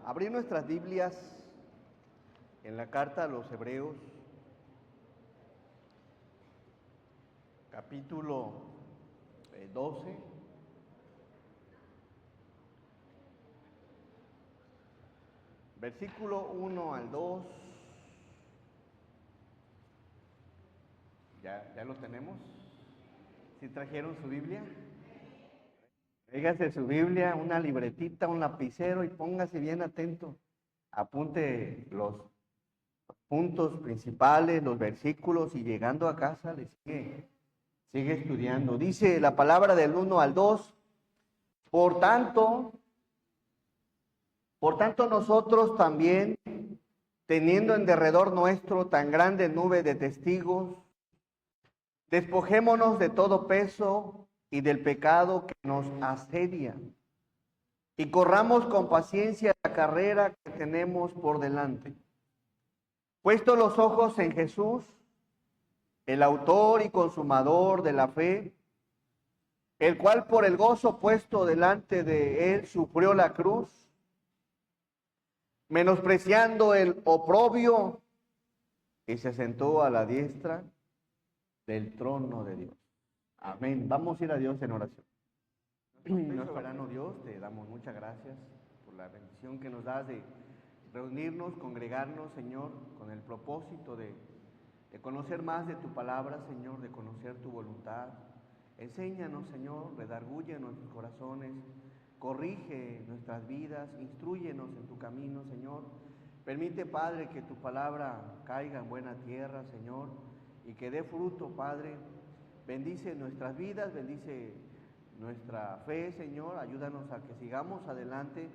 abrir nuestras Biblias en la carta a los Hebreos, capítulo 12, versículo 1 al 2. ¿Ya lo tenemos? ¿Sí trajeron su Biblia? Tráigase su Biblia, una libretita, un lapicero y póngase bien atento. Apunte los puntos principales, los versículos, y llegando a casa le sigue estudiando. Dice la palabra del 1 al 2. Por tanto nosotros también, teniendo en derredor nuestro tan grande nube de testigos, despojémonos de todo peso y del pecado que nos asedia, y corramos con paciencia la carrera que tenemos por delante. Puesto los ojos en Jesús, el autor y consumador de la fe, el cual por el gozo puesto delante de él sufrió la cruz, menospreciando el oprobio, y se sentó a la diestra del trono de Dios. Amén. Vamos a ir a Dios en oración. Nuestro soberano Dios, te damos muchas gracias por la bendición que nos das de reunirnos, congregarnos, Señor, con el propósito de conocer más de tu palabra, Señor, de conocer tu voluntad. Enséñanos, Señor, redarguye nuestros corazones, corrige nuestras vidas, instrúyenos en tu camino, Señor. Permite, Padre, que tu palabra caiga en buena tierra, Señor, y que dé fruto, Padre. Bendice nuestras vidas, bendice nuestra fe, Señor. Ayúdanos a que sigamos adelante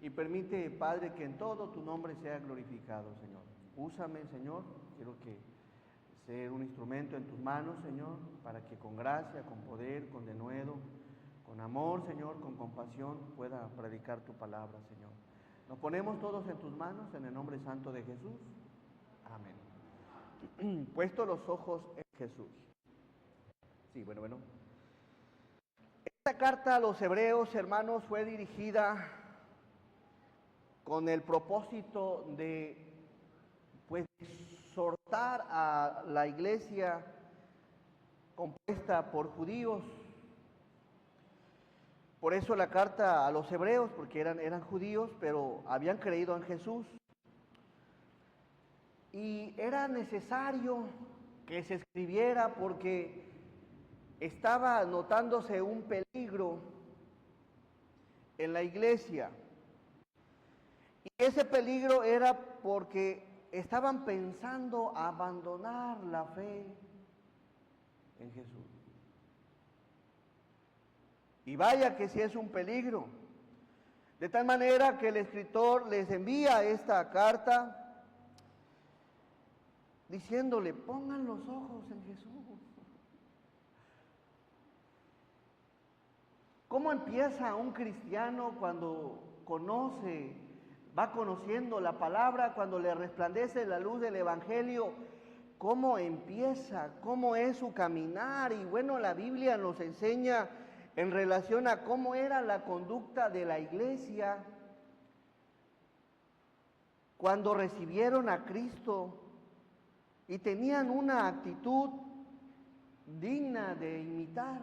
y permite, Padre, que en todo tu nombre sea glorificado, Señor. Úsame, Señor. Quiero que ser un instrumento en tus manos, Señor, para que con gracia, con poder, con denuedo, con amor, Señor, con compasión, pueda predicar tu palabra, Señor. Nos ponemos todos en tus manos, en el nombre santo de Jesús. Amén. Puesto los ojos en Jesús. Sí, bueno. Esta carta a los hebreos, hermanos, fue dirigida con el propósito de, exhortar a la iglesia compuesta por judíos. Por eso la carta a los hebreos, porque eran judíos, pero habían creído en Jesús. Y era necesario que se escribiera porque estaba notándose un peligro en la iglesia. Y ese peligro era porque estaban pensando abandonar la fe en Jesús. Y vaya que sí es un peligro. De tal manera que el escritor les envía esta carta diciéndole, pongan los ojos en Jesús. ¿Cómo empieza un cristiano cuando conoce, va conociendo la palabra, cuando le resplandece la luz del Evangelio? ¿Cómo empieza? ¿Cómo es su caminar? Y bueno, la Biblia nos enseña en relación a cómo era la conducta de la iglesia cuando recibieron a Cristo y tenían una actitud digna de imitar.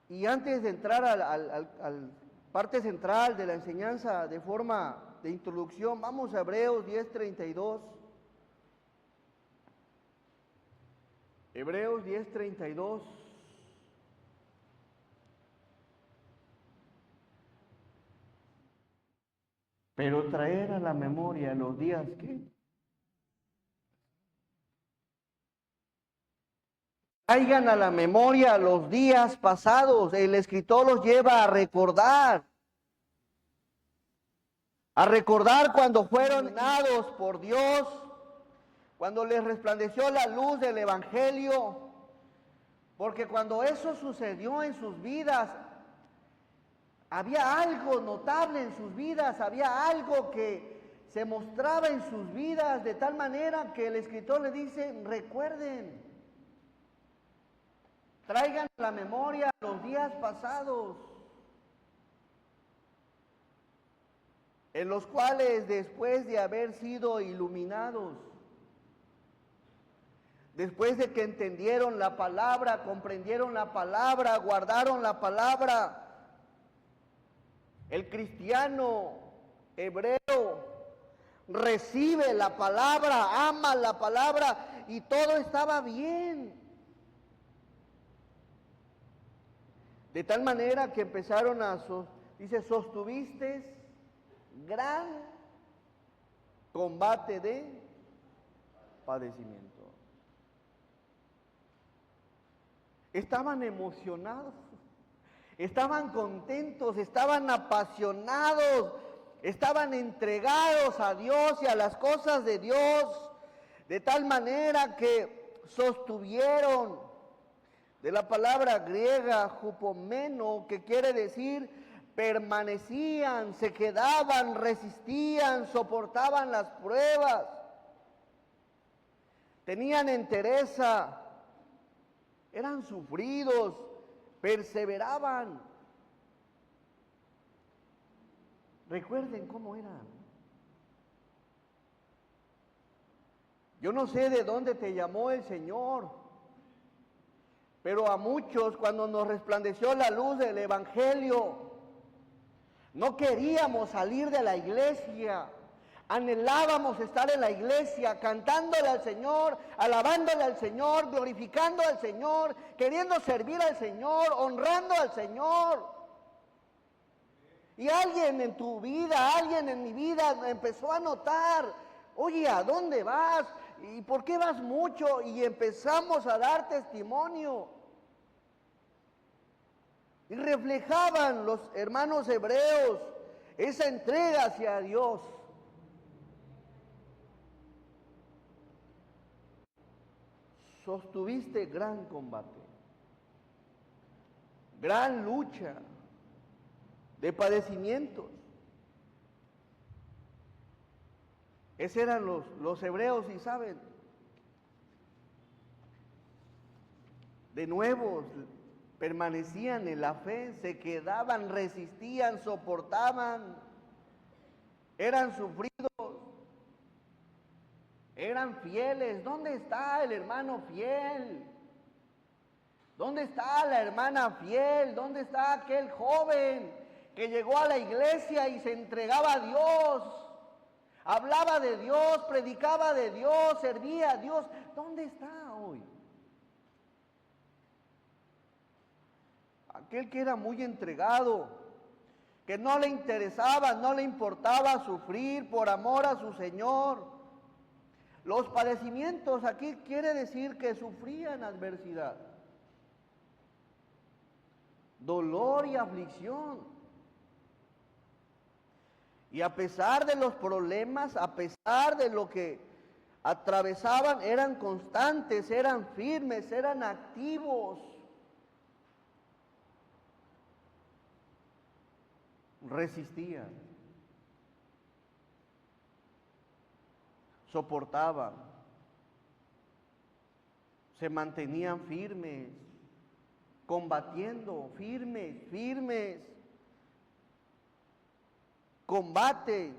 Y antes de entrar al parte central de la enseñanza de forma de introducción, vamos a Hebreos 10:32. Hebreos 10:32. Pero traer a la memoria los días que traigan a la memoria los días pasados. El escritor los lleva a recordar cuando fueron dados por Dios, cuando les resplandeció la luz del Evangelio, porque cuando eso sucedió en sus vidas, había algo notable en sus vidas, había algo que se mostraba en sus vidas, de tal manera que el escritor le dice, recuerden, traigan a la memoria los días pasados. en los cuales después de haber sido iluminados, después de que entendieron la palabra, comprendieron la palabra, guardaron la palabra, el cristiano hebreo recibe la palabra, ama la palabra y todo estaba bien. De tal manera que empezaron dice, sostuviste gran combate de padecimiento. Estaban emocionados, estaban contentos, estaban apasionados, estaban entregados a Dios y a las cosas de Dios, de tal manera que sostuvieron, de la palabra griega hupomeno, que quiere decir permanecían, se quedaban, resistían, soportaban las pruebas, tenían entereza, eran sufridos, perseveraban. Recuerden cómo eran. Yo no sé de dónde te llamó el Señor, pero a muchos cuando nos resplandeció la luz del Evangelio, no queríamos salir de la iglesia. Anhelábamos estar en la iglesia, cantándole al Señor, alabándole al Señor, glorificando al Señor, queriendo servir al Señor, honrando al Señor. Y alguien en tu vida, alguien en mi vida empezó a notar, oye, ¿a dónde vas? ¿Y por qué vas mucho? Y empezamos a dar testimonio. Y reflejaban los hermanos hebreos esa entrega hacia Dios. Sostuviste gran combate, gran lucha de padecimientos. Esos eran los hebreos, y saben, de nuevo permanecían en la fe, se quedaban, resistían, soportaban, eran sufridos, eran fieles. ¿Dónde está el hermano fiel? ¿Dónde está la hermana fiel? ¿Dónde está aquel joven que llegó a la iglesia y se entregaba a Dios? Hablaba de Dios, predicaba de Dios, servía a Dios. ¿Dónde está hoy? Aquel que era muy entregado, que no le interesaba, no le importaba sufrir por amor a su Señor. Los padecimientos aquí quiere decir que sufrían adversidad, dolor y aflicción. Y a pesar de los problemas, a pesar de lo que atravesaban, eran constantes, eran firmes, eran activos. Resistían, soportaban, se mantenían firmes, combatiendo, firmes. Combate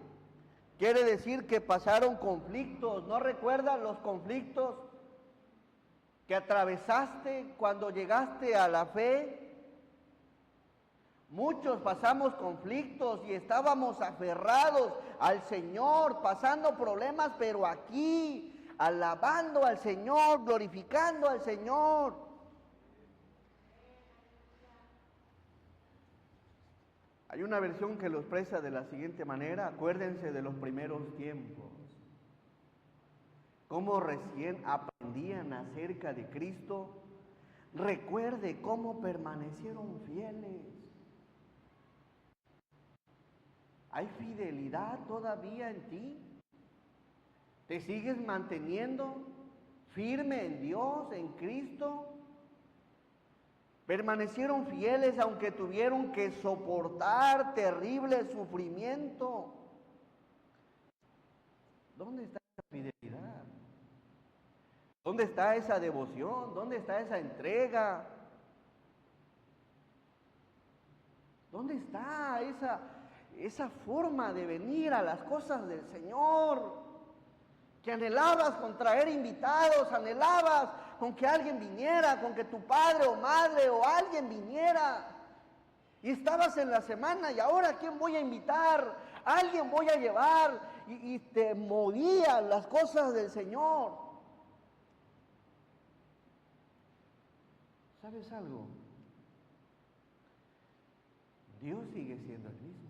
quiere decir que pasaron conflictos. ¿No recuerdas los conflictos que atravesaste cuando llegaste a la fe? Muchos pasamos conflictos y estábamos aferrados al Señor, pasando problemas, pero aquí, alabando al Señor, glorificando al Señor. Hay una versión que lo expresa de la siguiente manera: acuérdense de los primeros tiempos, cómo recién aprendían acerca de Cristo. Recuerde cómo permanecieron fieles. ¿Hay fidelidad todavía en ti? ¿Te sigues manteniendo firme en Dios, en Cristo? Permanecieron fieles aunque tuvieron que soportar terrible sufrimiento. ¿Dónde está esa fidelidad? ¿Dónde está esa devoción? ¿Dónde está esa entrega? ¿Dónde está esa forma de venir a las cosas del Señor, que anhelabas con traer invitados, anhelabas con que alguien viniera, con que tu padre o madre o alguien viniera. Y estabas en la semana y ahora ¿a quién voy a invitar? ¿A alguien voy a llevar? Y te movían las cosas del Señor. ¿Sabes algo? Dios sigue siendo el mismo.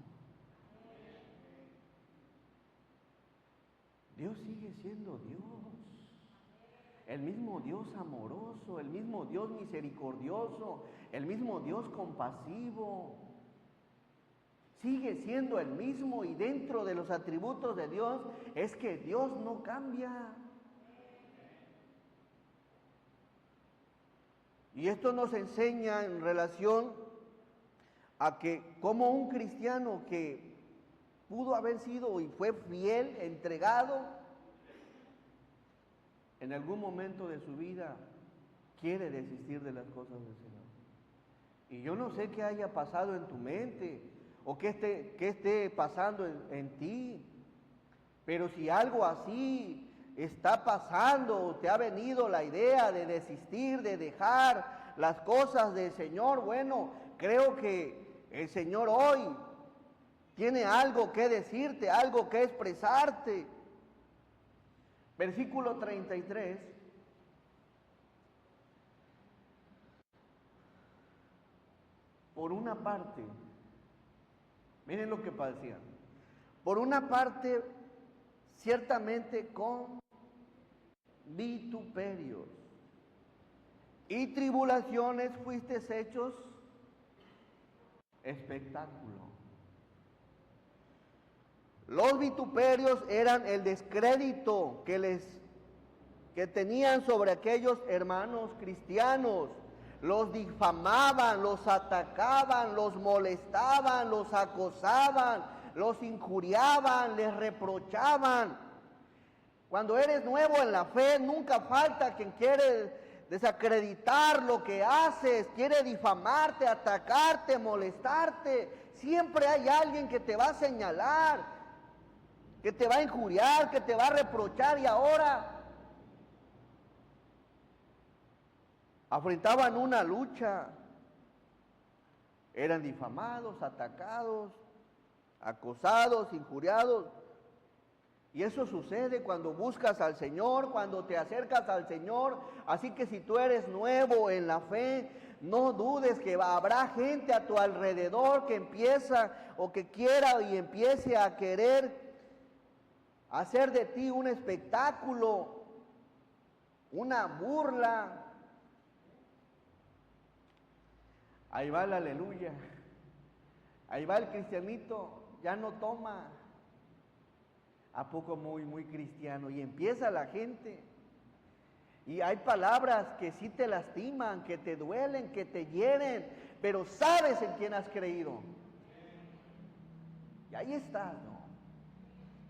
Dios sigue siendo Dios. El mismo Dios amoroso, el mismo Dios misericordioso, el mismo Dios compasivo. Sigue siendo el mismo, y dentro de los atributos de Dios es que Dios no cambia. Y esto nos enseña en relación a que como un cristiano que pudo haber sido y fue fiel, entregado, en algún momento de su vida quiere desistir de las cosas del Señor. Y yo no sé qué haya pasado en tu mente o qué esté pasando en ti, pero si algo así está pasando, te ha venido la idea de desistir, de dejar las cosas del Señor, bueno, creo que el Señor hoy tiene algo que decirte, algo que expresarte. Versículo 33. Por una parte, miren lo que decía. Por una parte, ciertamente con vituperios y tribulaciones fuisteis hechos espectáculo. Los vituperios eran el descrédito que tenían sobre aquellos hermanos cristianos. Los difamaban, los atacaban, los molestaban, los acosaban, los injuriaban, les reprochaban. Cuando eres nuevo en la fe, nunca falta quien quiere desacreditar lo que haces, quiere difamarte, atacarte, molestarte. Siempre hay alguien que te va a señalar, que te va a injuriar, que te va a reprochar, y ahora afrontaban una lucha, eran difamados, atacados, acosados, injuriados. Y eso sucede cuando buscas al Señor, cuando te acercas al Señor. Así que si tú eres nuevo en la fe, no dudes que habrá gente a tu alrededor que empieza o que quiera y empiece a querer hacer de ti un espectáculo, una burla. Ahí va el aleluya, ahí va el cristianito, ya no toma. ¿A poco muy cristiano? Y empieza la gente. Y hay palabras que sí te lastiman, que te duelen, que te hieren, pero sabes en quién has creído. Y ahí estás, ¿no?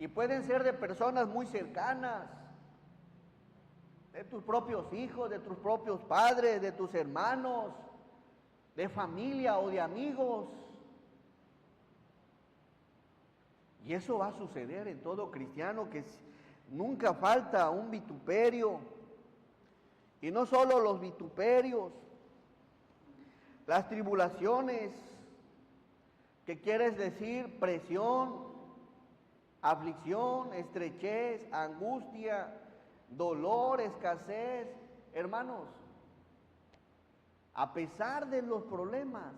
Y pueden ser de personas muy cercanas, de tus propios hijos, de tus propios padres, de tus hermanos, de familia o de amigos. Y eso va a suceder en todo cristiano, que nunca falta un vituperio. Y no solo los vituperios, las tribulaciones, que quieres decir presión, aflicción, estrechez, angustia, dolor, escasez. Hermanos, a pesar de los problemas,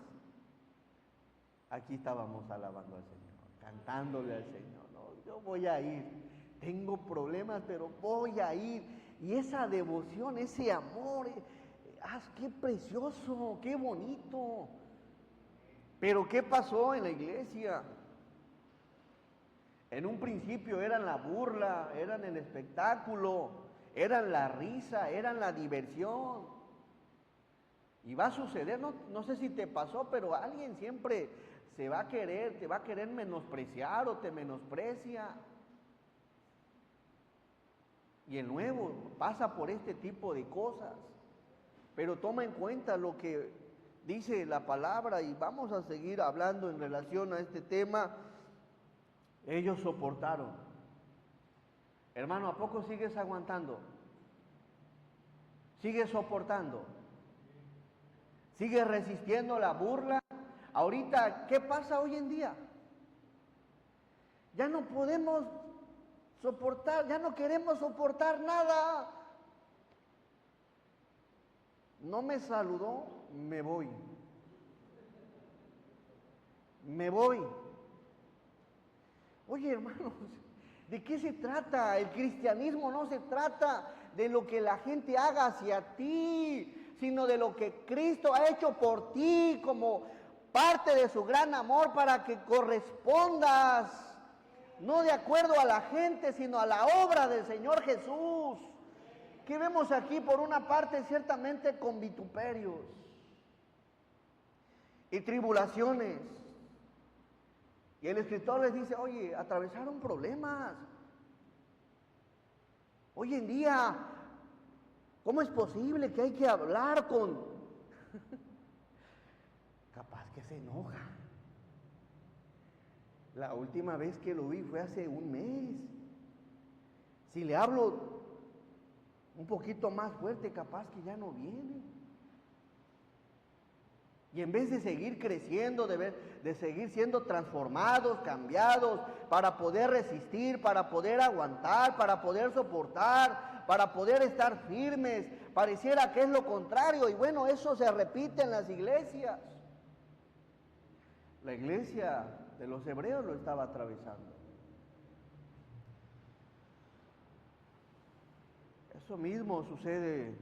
aquí estábamos alabando al Señor, cantándole al Señor. No, yo voy a ir, tengo problemas, pero voy a ir. Y esa devoción, ese amor, qué precioso, qué bonito. Pero ¿qué pasó en la iglesia? En un principio eran la burla, eran el espectáculo, eran la risa, eran la diversión. Y va a suceder, no sé si te pasó, pero alguien siempre te va a querer menospreciar o te menosprecia. Y el nuevo pasa por este tipo de cosas. Pero toma en cuenta lo que dice la palabra, y vamos a seguir hablando en relación a este tema. Ellos soportaron. Hermano, ¿a poco sigues aguantando? ¿Sigues soportando? ¿Sigues resistiendo la burla? Ahorita, ¿qué pasa hoy en día? Ya no podemos soportar, ya no queremos soportar nada. No me saludó, me voy. Me voy. Oye, hermanos, ¿de qué se trata? El cristianismo no se trata de lo que la gente haga hacia ti, sino de lo que Cristo ha hecho por ti como parte de su gran amor para que correspondas, no de acuerdo a la gente, sino a la obra del Señor Jesús. Que vemos aquí por una parte ciertamente con vituperios y tribulaciones. Y el escritor les dice, oye, atravesaron problemas. Hoy en día, ¿cómo es posible que hay que hablar con... Capaz que se enoja. La última vez que lo vi fue hace un mes. Si le hablo un poquito más fuerte, capaz que ya no viene. Y en vez de seguir creciendo, de seguir siendo transformados, cambiados, para poder resistir, para poder aguantar, para poder soportar, para poder estar firmes, pareciera que es lo contrario. Y bueno, eso se repite en las iglesias. La iglesia de los hebreos lo estaba atravesando. Eso mismo sucede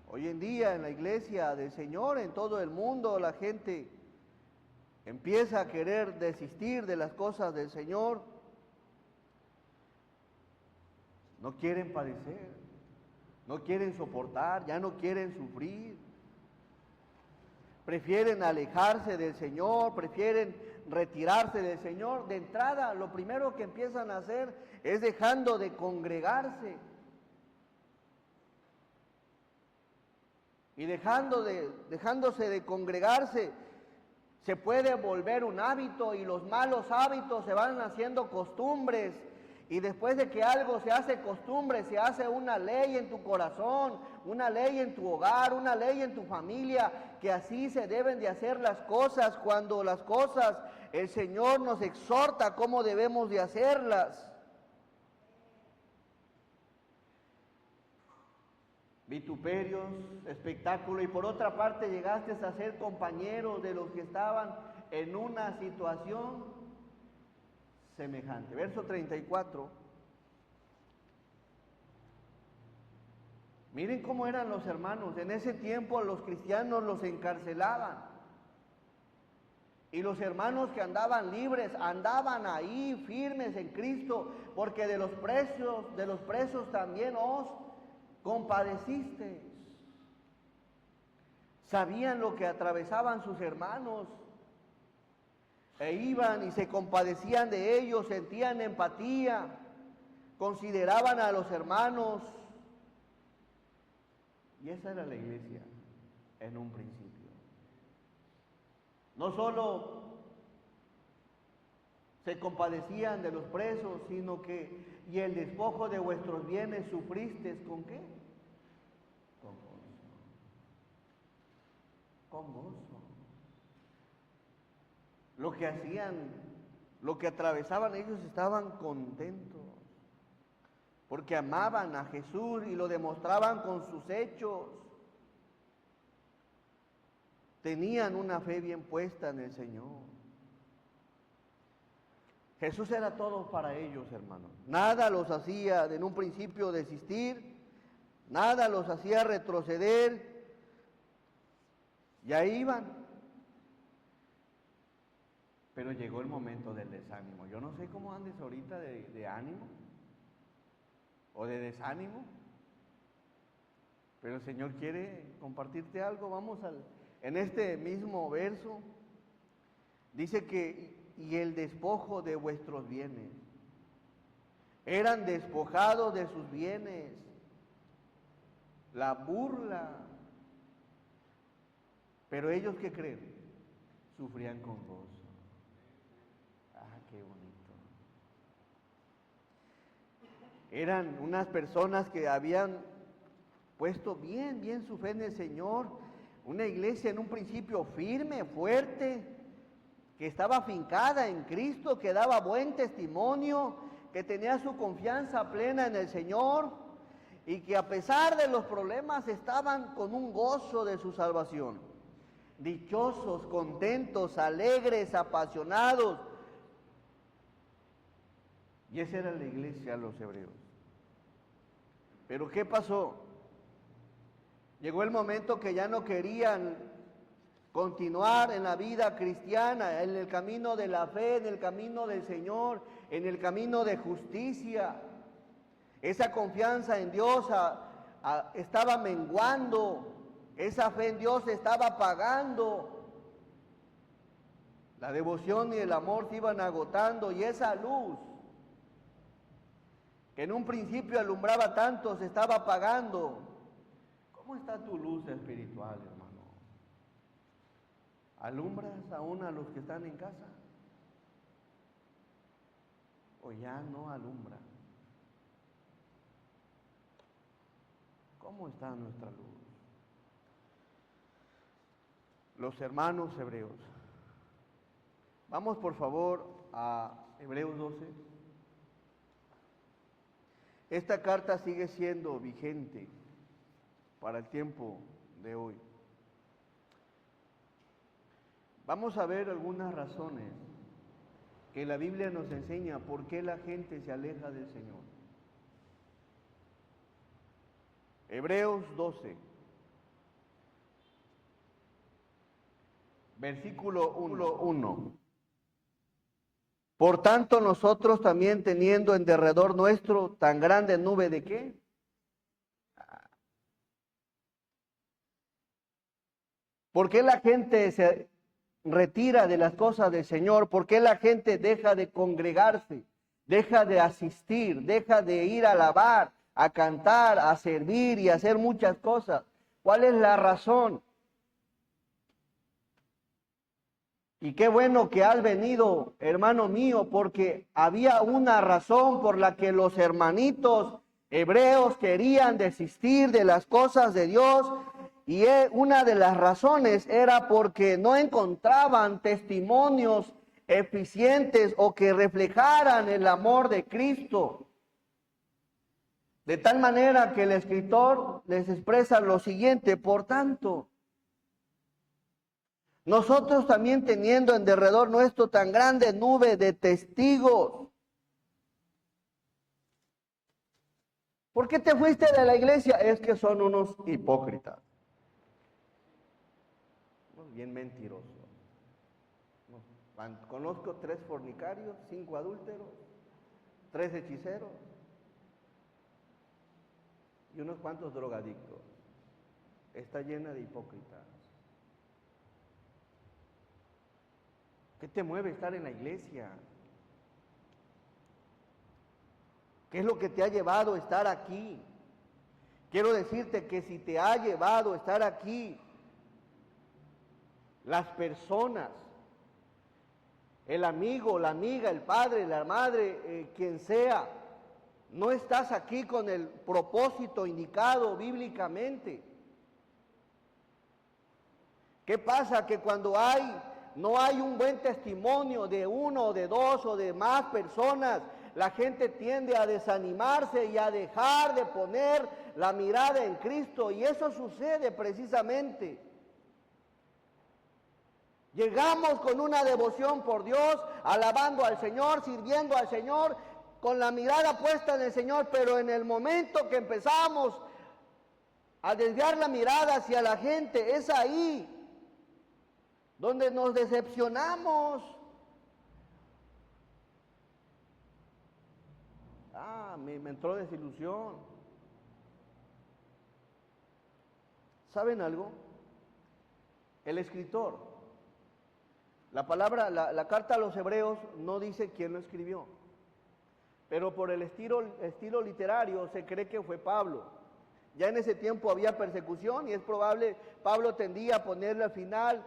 hoy en día en la iglesia del Señor, en todo el mundo. La gente empieza a querer desistir de las cosas del Señor. No quieren padecer, no quieren soportar, ya no quieren sufrir. Prefieren alejarse del Señor, prefieren retirarse del Señor. De entrada, lo primero que empiezan a hacer es dejando de congregarse. Y dejándose de congregarse, se puede volver un hábito y los malos hábitos se van haciendo costumbres. Y después de que algo se hace costumbre, se hace una ley en tu corazón, una ley en tu hogar, una ley en tu familia, que así se deben de hacer las cosas, cuando las cosas el Señor nos exhorta cómo debemos de hacerlas. Vituperios, espectáculo, y por otra parte llegaste a ser compañero de los que estaban en una situación semejante. Verso 34. Miren cómo eran los hermanos. En ese tiempo a los cristianos los encarcelaban. Y los hermanos que andaban libres andaban ahí firmes en Cristo, porque de los presos también os compadecisteis. Sabían lo que atravesaban sus hermanos e iban y se compadecían de ellos, sentían empatía, consideraban a los hermanos. Y esa era la iglesia en un principio. No solo se compadecían de los presos, sino que, y el despojo de vuestros bienes sufristeis, ¿con qué? Con gozo. Con gozo. Lo que hacían, lo que atravesaban ellos, estaban contentos, porque amaban a Jesús y lo demostraban con sus hechos. Tenían una fe bien puesta en el Señor. Jesús era todo para ellos, hermanos. Nada los hacía en un principio desistir, nada los hacía retroceder. Y ahí iban. Pero llegó el momento del desánimo. Yo no sé cómo andes ahorita de ánimo o de desánimo, pero el Señor quiere compartirte algo. Vamos en este mismo verso, dice que y el despojo de vuestros bienes. Eran despojados de sus bienes. La burla. Pero ellos, ¿qué creen? Sufrían con gozo. Ah, qué bonito. Eran unas personas que habían puesto bien su fe en el Señor. Una iglesia en un principio firme, fuerte, que estaba afincada en Cristo, que daba buen testimonio, que tenía su confianza plena en el Señor y que a pesar de los problemas estaban con un gozo de su salvación. Dichosos, contentos, alegres, apasionados. Y esa era la iglesia de los hebreos. Pero ¿qué pasó? Llegó el momento que ya no querían continuar en la vida cristiana, en el camino de la fe, en el camino del Señor, en el camino de justicia. Esa confianza en Dios estaba menguando, esa fe en Dios estaba apagando. La devoción y el amor se iban agotando y esa luz que en un principio alumbraba tanto se estaba apagando. ¿Cómo está tu luz espiritual, hermano? ¿Alumbras aún a los que están en casa? ¿O ya no alumbra? ¿Cómo está nuestra luz? Los hermanos hebreos. Vamos por favor a Hebreos 12. Esta carta sigue siendo vigente para el tiempo de hoy. Vamos a ver algunas razones que la Biblia nos enseña por qué la gente se aleja del Señor. Hebreos 12, versículo 1. Por tanto, nosotros también teniendo en derredor nuestro tan grande nube de ¿qué? ¿Por qué la gente se retira de las cosas del Señor? ¿Por qué la gente deja de congregarse, deja de asistir, deja de ir a alabar, a cantar, a servir y a hacer muchas cosas? ¿Cuál es la razón? Y qué bueno que has venido, hermano mío, porque había una razón por la que los hermanitos hebreos querían desistir de las cosas de Dios. Y una de las razones era porque no encontraban testimonios eficientes o que reflejaran el amor de Cristo. De tal manera que el escritor les expresa lo siguiente: por tanto, nosotros también teniendo en derredor nuestro tan grande nube de testigos. ¿Por qué te fuiste de la iglesia? Es que son unos hipócritas. Bien mentiroso. Conozco 3 fornicarios, 5 adúlteros, 3 hechiceros y unos cuantos drogadictos. Está llena de hipócritas. ¿Qué te mueve estar en la iglesia? ¿Qué es lo que te ha llevado a estar aquí? Quiero decirte que si te ha llevado a estar aquí, las personas, el amigo, la amiga, el padre, la madre, quien sea, no estás aquí con el propósito indicado bíblicamente. ¿Qué pasa? Que cuando no hay un buen testimonio de uno o de dos o de más personas, la gente tiende a desanimarse y a dejar de poner la mirada en Cristo. Y eso sucede precisamente. Llegamos con una devoción por Dios, alabando al Señor, sirviendo al Señor, con la mirada puesta en el Señor, pero en el momento que empezamos a desviar la mirada hacia la gente, es ahí donde nos decepcionamos. Me entró desilusión. ¿Saben algo? El escritor, la carta a los hebreos no dice quién lo escribió, pero por el estilo literario se cree que fue Pablo. Ya en ese tiempo había persecución y es probable, Pablo tendía a ponerle al final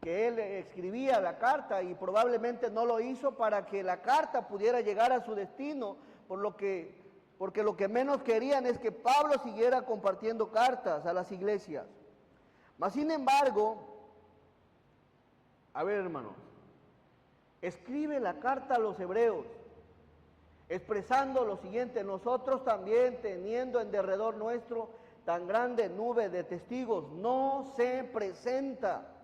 que él escribía la carta y probablemente no lo hizo para que la carta pudiera llegar a su destino, por porque lo que menos querían es que Pablo siguiera compartiendo cartas a las iglesias. Mas sin embargo, a ver hermanos, escribe la carta a los hebreos, expresando lo siguiente: nosotros también, teniendo en derredor nuestro tan grande nube de testigos, no se presenta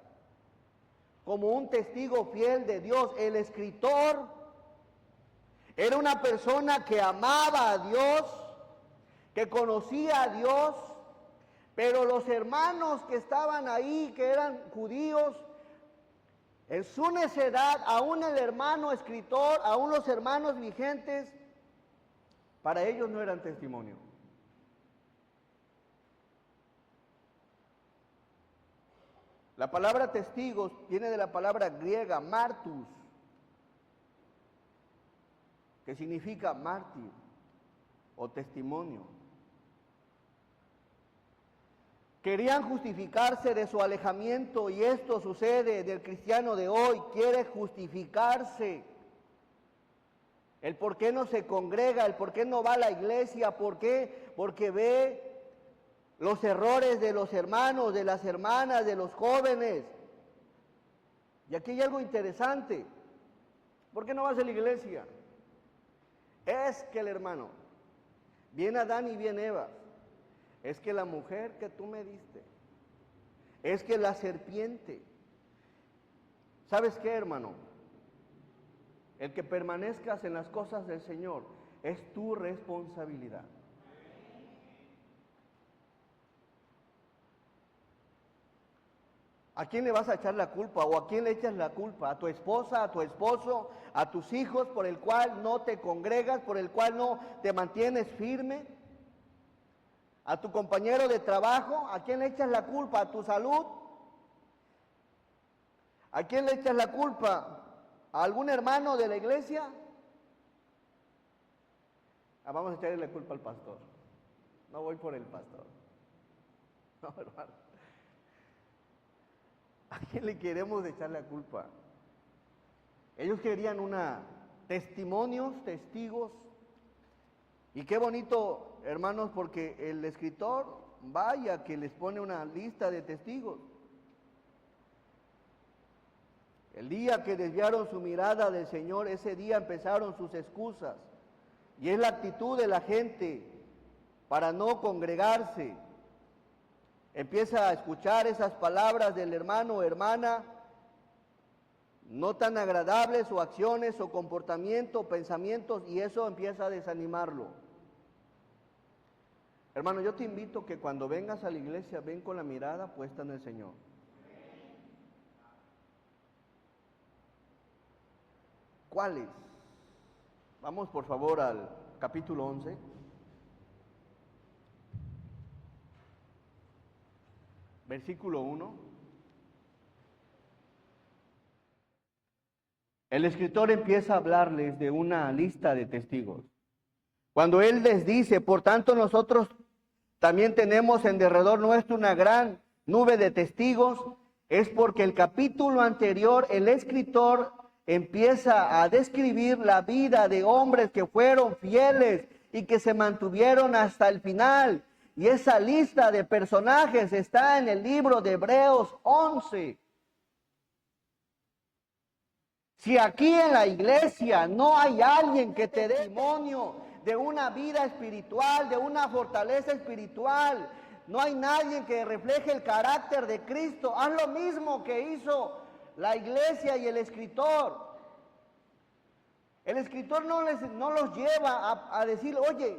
como un testigo fiel de Dios. El escritor era una persona que amaba a Dios, que conocía a Dios, pero los hermanos que estaban ahí, que eran judíos, en su necedad, aún el hermano escritor, aún los hermanos vigentes, para ellos no eran testimonio. La palabra testigos viene de la palabra griega martus, que significa mártir o testimonio. Querían justificarse de su alejamiento, y esto sucede del cristiano de hoy. Quiere justificarse. El por qué no se congrega, el por qué no va a la iglesia. ¿Por qué? Porque ve los errores de los hermanos, de las hermanas, de los jóvenes. Y aquí hay algo interesante. ¿Por qué no vas a la iglesia? Es que el hermano, viene Adán y viene Eva. Es que la mujer que tú me diste, es que la serpiente. ¿Sabes qué, hermano? El que permanezcas en las cosas del Señor es tu responsabilidad. ¿A quién le vas a echar la culpa o a quién le echas la culpa? ¿A tu esposa, a tu esposo, a tus hijos por el cual no te congregas, por el cual no te mantienes firme? ¿A tu compañero de trabajo? ¿A quién le echas la culpa? ¿A tu salud? ¿A quién le echas la culpa? ¿A algún hermano de la iglesia? Vamos a echarle la culpa al pastor. No voy por el pastor. No, hermano. ¿A quién le queremos echar la culpa? Ellos querían testimonios, testigos. Y qué bonito, hermanos, porque el escritor, vaya que les pone una lista de testigos. El día que desviaron su mirada del Señor, ese día empezaron sus excusas. Y es la actitud de la gente para no congregarse. Empieza a escuchar esas palabras del hermano o hermana, no tan agradables, o acciones o comportamientos, pensamientos, y eso empieza a desanimarlo. Hermano, yo te invito que cuando vengas a la iglesia, ven con la mirada puesta en el Señor. ¿Cuáles? Vamos por favor al capítulo 11. Versículo 1. El escritor empieza a hablarles de una lista de testigos. Cuando él les dice: por tanto nosotros también tenemos en derredor nuestro una gran nube de testigos, es porque el capítulo anterior el escritor empieza a describir la vida de hombres que fueron fieles y que se mantuvieron hasta el final. Y esa lista de personajes está en el libro de Hebreos 11. Si aquí en la iglesia no hay alguien que te dé testimonio de una vida espiritual, de una fortaleza espiritual, no hay nadie que refleje el carácter de Cristo, haz lo mismo que hizo la iglesia y el escritor. El escritor no los lleva a decir: oye,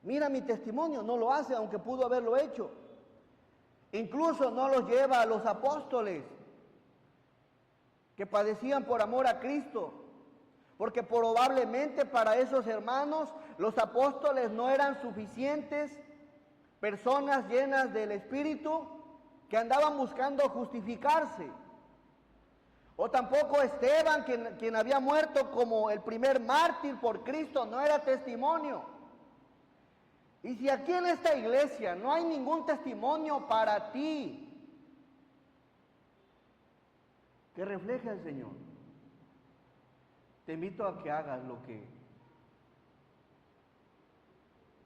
mira mi testimonio. No lo hace, aunque pudo haberlo hecho. Incluso no los lleva a los apóstoles que padecían por amor a Cristo, porque probablemente para esos hermanos los apóstoles no eran suficientes personas llenas del Espíritu que andaban buscando justificarse. O tampoco Esteban, quien había muerto como el primer mártir por Cristo, no era testimonio. Y si aquí en esta iglesia no hay ningún testimonio para ti que refleje al Señor, te invito a que hagas lo que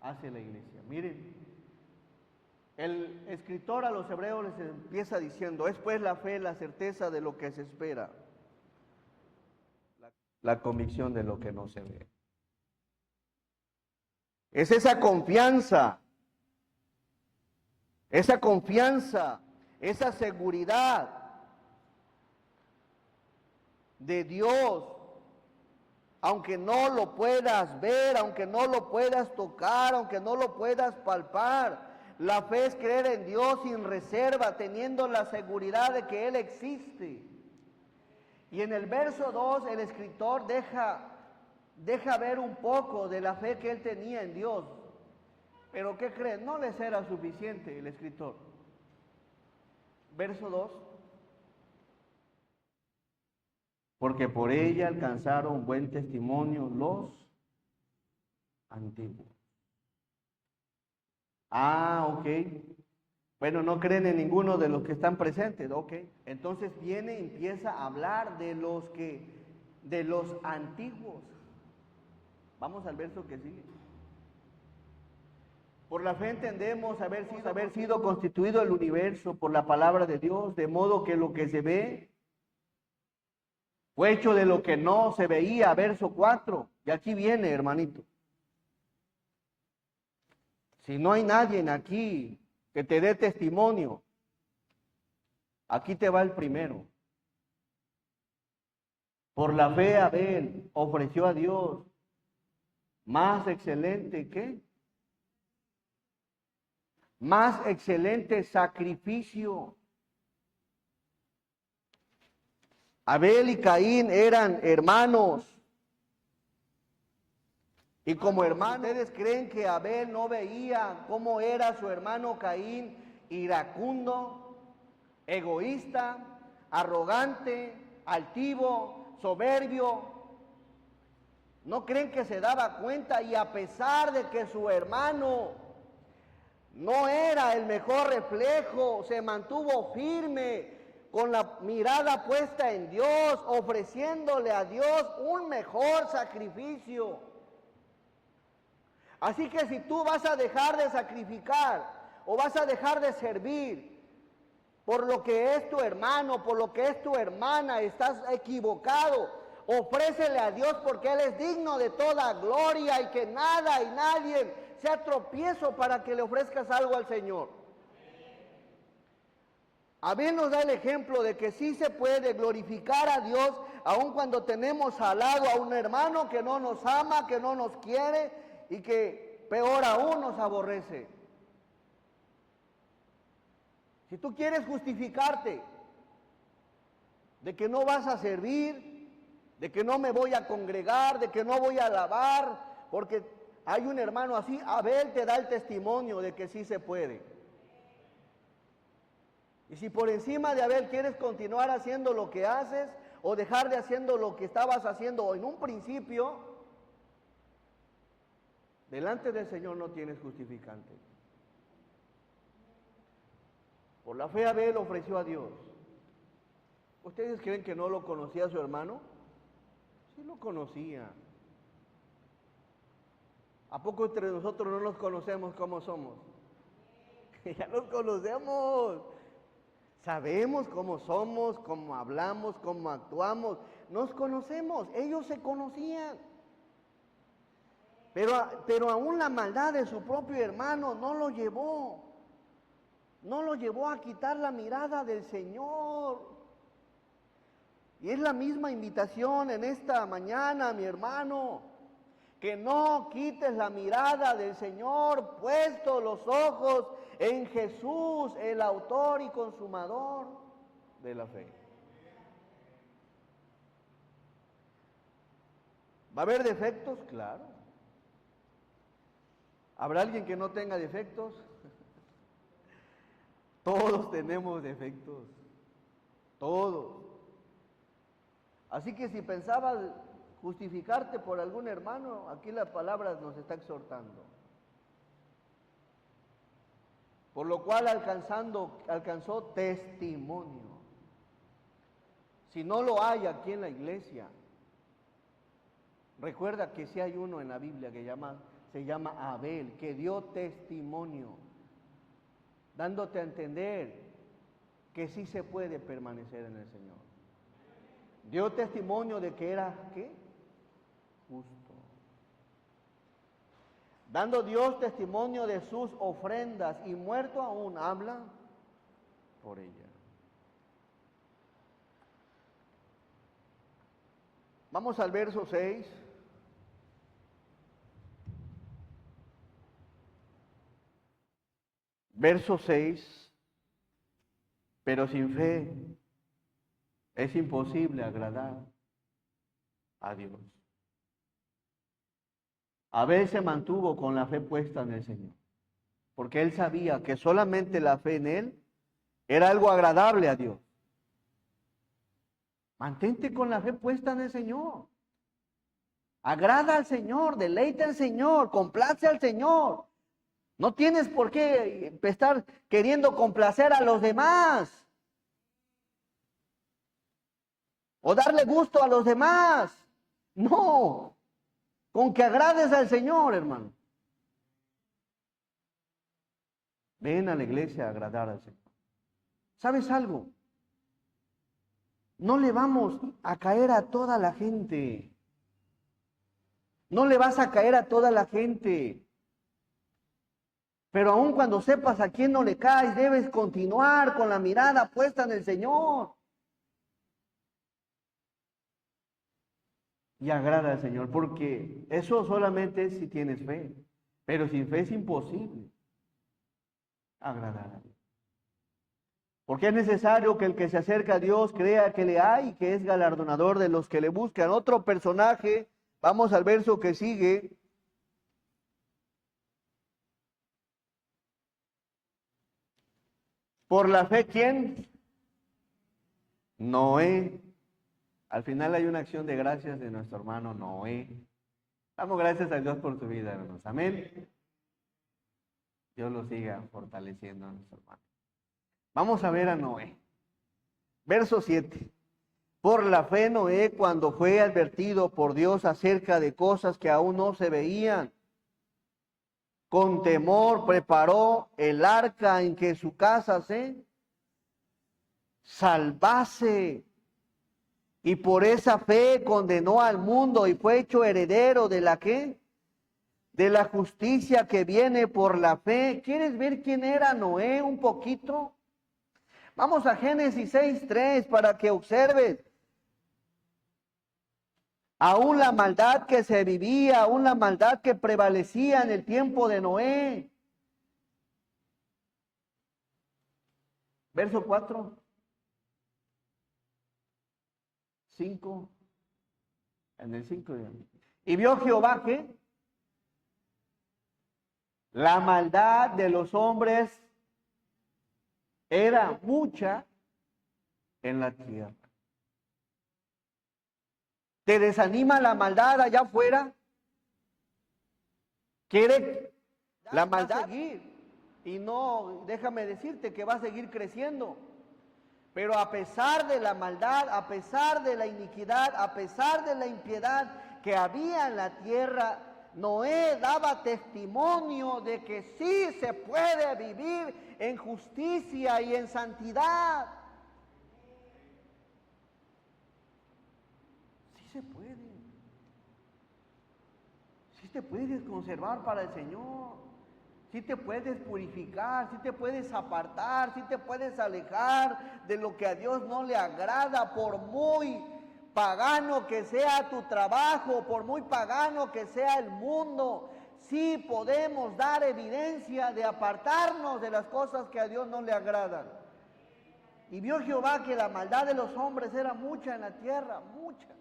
hace la iglesia. Miren, el escritor a los hebreos les empieza diciendo, es pues la fe, la certeza de lo que se espera, la convicción de lo que no se ve. Es esa confianza, esa seguridad de Dios, aunque no lo puedas ver, aunque no lo puedas tocar, aunque no lo puedas palpar. La fe es creer en Dios sin reserva, teniendo la seguridad de que Él existe. Y en el verso 2 el escritor deja ver un poco de la fe que él tenía en Dios. Pero ¿qué creen? No les era suficiente el escritor. Verso 2. Porque por ella alcanzaron buen testimonio los antiguos. Ok. Bueno, no creen en ninguno de los que están presentes, ok. Entonces empieza a hablar de los antiguos. Vamos al verso que sigue. Por la fe entendemos haber sido constituido el universo por la palabra de Dios, de modo que lo que se ve fue hecho de lo que no se veía, verso 4. Y aquí viene, hermanito. Si no hay nadie aquí que te dé testimonio, aquí te va el primero. Por la fe Abel ofreció a Dios más excelente ¿qué? Más excelente sacrificio. Abel y Caín eran hermanos. Y como hermanos, ¿ustedes creen que Abel no veía cómo era su hermano Caín, iracundo, egoísta, arrogante, altivo, soberbio? ¿No creen que se daba cuenta? Y a pesar de que su hermano no era el mejor reflejo, se mantuvo firme, con la mirada puesta en Dios, ofreciéndole a Dios un mejor sacrificio. Así que si tú vas a dejar de sacrificar o vas a dejar de servir por lo que es tu hermano, por lo que es tu hermana, estás equivocado. Ofrécele a Dios porque Él es digno de toda gloria y que nada y nadie sea tropiezo para que le ofrezcas algo al Señor. Abel nos da el ejemplo de que sí se puede glorificar a Dios aun cuando tenemos al lado a un hermano que no nos ama, que no nos quiere y que peor aún nos aborrece. Si tú quieres justificarte de que no vas a servir, de que no me voy a congregar, de que no voy a alabar, porque hay un hermano así, Abel te da el testimonio de que sí se puede. Y si por encima de Abel quieres continuar haciendo lo que haces o dejar de haciendo lo que estabas haciendo en un principio, delante del Señor no tienes justificante. Por la fe Abel ofreció a Dios. ¿Ustedes creen que no lo conocía su hermano? Sí lo conocía. ¿A poco entre nosotros no nos conocemos cómo somos? Ya nos conocemos. Sabemos cómo somos, cómo hablamos, cómo actuamos. Nos conocemos. Ellos se conocían. Pero aún la maldad de su propio hermano no lo llevó. No lo llevó a quitar la mirada del Señor. Y es la misma invitación en esta mañana, mi hermano, que no quites la mirada del Señor, puesto los ojos en Jesús, el autor y consumador de la fe. ¿Va a haber defectos? Claro. ¿Habrá alguien que no tenga defectos? Todos tenemos defectos, todos. Así que si pensabas justificarte por algún hermano, aquí la palabra nos está exhortando. Por lo cual alcanzó testimonio. Si no lo hay aquí en la iglesia, recuerda que sí hay uno en la Biblia que llama se llama Abel, que dio testimonio, dándote a entender que sí se puede permanecer en el Señor. Dio testimonio de que era, ¿qué? Justo. Dando Dios testimonio de sus ofrendas y muerto aún habla por ella. Vamos al verso 6. Verso 6. Pero sin fe es imposible agradar a Dios. Abel se mantuvo con la fe puesta en el Señor, porque él sabía que solamente la fe en él era algo agradable a Dios. Mantente con la fe puesta en el Señor. Agrada al Señor, deleita al Señor, complace al Señor. No tienes por qué estar queriendo complacer a los demás o darle gusto a los demás. No, con que agrades al Señor, hermano. Ven a la iglesia a agradar al Señor. ¿Sabes algo? No le vamos a caer a toda la gente. No le vas a caer a toda la gente. Pero aun cuando sepas a quién no le caes, debes continuar con la mirada puesta en el Señor. Y agrada al Señor, porque eso solamente es si tienes fe. Pero sin fe es imposible agradar a Dios. Porque es necesario que el que se acerca a Dios crea que le hay y que es galardonador de los que le buscan. Otro personaje, vamos al verso que sigue. Por la fe, ¿quién? Noé. Al final hay una acción de gracias de nuestro hermano Noé. Damos gracias a Dios por su vida, hermanos. Amén. Dios lo siga fortaleciendo a nuestro hermano. Vamos a ver a Noé. Verso 7. Por la fe Noé, cuando fue advertido por Dios acerca de cosas que aún no se veían, con temor preparó el arca en que su casa se salvase. Y por esa fe condenó al mundo y fue hecho heredero de la ¿qué? De la justicia que viene por la fe. ¿Quieres ver quién era Noé un poquito? Vamos a Génesis 6:3 para que observes. Aún la maldad que se vivía, aún la maldad que prevalecía en el tiempo de Noé. Verso 4. 5. En el 5. Y vio Jehová que la maldad de los hombres era mucha en la tierra. ¿Te desanima la maldad allá afuera? ¿Quiere la maldad seguir? Y no, déjame decirte que va a seguir creciendo. Pero a pesar de la maldad, a pesar de la iniquidad, a pesar de la impiedad que había en la tierra, Noé daba testimonio de que sí se puede vivir en justicia y en santidad. Sí se puede. Sí te puedes conservar para el Señor. Sí te puedes purificar, sí te puedes apartar, sí te puedes alejar de lo que a Dios no le agrada, por muy pagano que sea tu trabajo, por muy pagano que sea el mundo. Sí podemos dar evidencia de apartarnos de las cosas que a Dios no le agradan. Y vio Jehová que la maldad de los hombres era mucha en la tierra, mucha.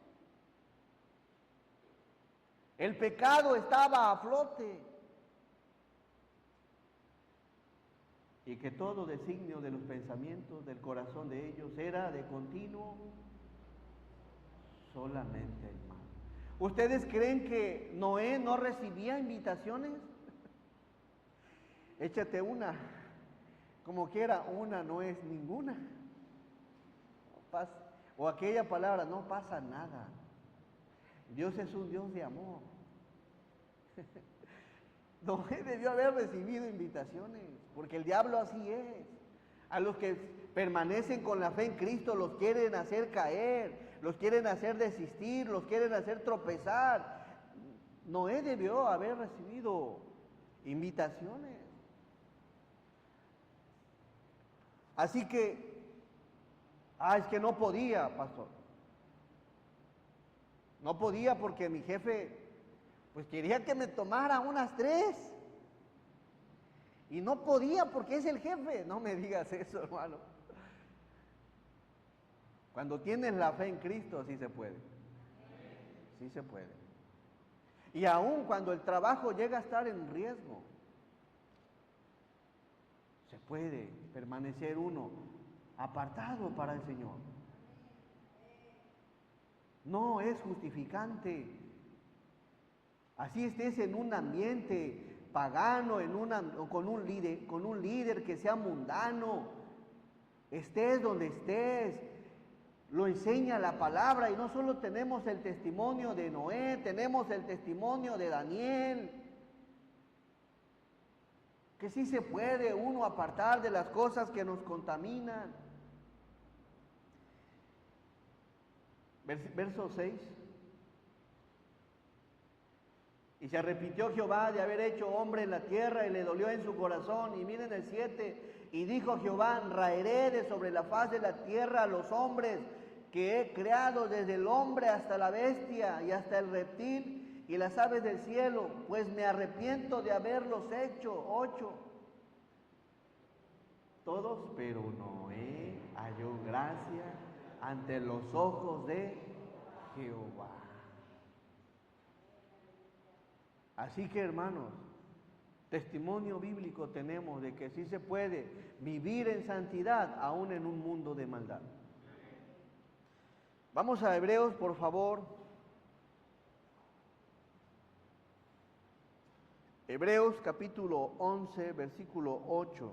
El pecado estaba a flote. Y que todo designio de los pensamientos del corazón de ellos era de continuo solamente el mal. ¿Ustedes creen que Noé no recibía invitaciones? Échate una, como quiera, una no es ninguna. O aquella palabra, no pasa nada. Dios es un Dios de amor. Noé debió haber recibido invitaciones, porque el diablo así es. A los que permanecen con la fe en Cristo los quieren hacer caer, los quieren hacer desistir, los quieren hacer tropezar. Noé debió haber recibido invitaciones. Así que, es que no podía, pastor. No podía porque mi jefe, pues quería que me tomara unas 3. Y no podía porque es el jefe. No me digas eso, hermano. Cuando tienes la fe en Cristo, sí se puede. Sí se puede. Y aun cuando el trabajo llega a estar en riesgo, se puede permanecer uno apartado para el Señor. No es justificante. Así estés en un ambiente pagano, con un líder que sea mundano, estés donde estés, lo enseña la palabra. Y no solo tenemos el testimonio de Noé, tenemos el testimonio de Daniel, que sí se puede uno apartar de las cosas que nos contaminan. Verso 6. Y se arrepintió Jehová de haber hecho hombre en la tierra y le dolió en su corazón. Y miren el 7. Y dijo Jehová: raeré de sobre la faz de la tierra a los hombres que he creado, desde el hombre hasta la bestia y hasta el reptil y las aves del cielo, pues me arrepiento de haberlos hecho. 8. Todos, pero Noé halló gracia ante los ojos de Jehová. Así que, hermanos, testimonio bíblico tenemos de que sí se puede vivir en santidad aún en un mundo de maldad. Vamos a Hebreos, por favor. Hebreos capítulo 11, versículo 8.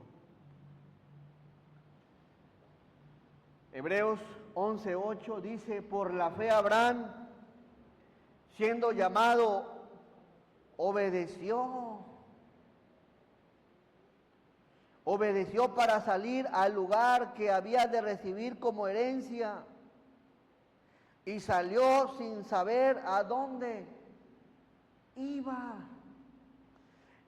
Hebreos 11, 8 dice: por la fe Abraham, siendo llamado, obedeció para salir al lugar que había de recibir como herencia, y salió sin saber a dónde iba.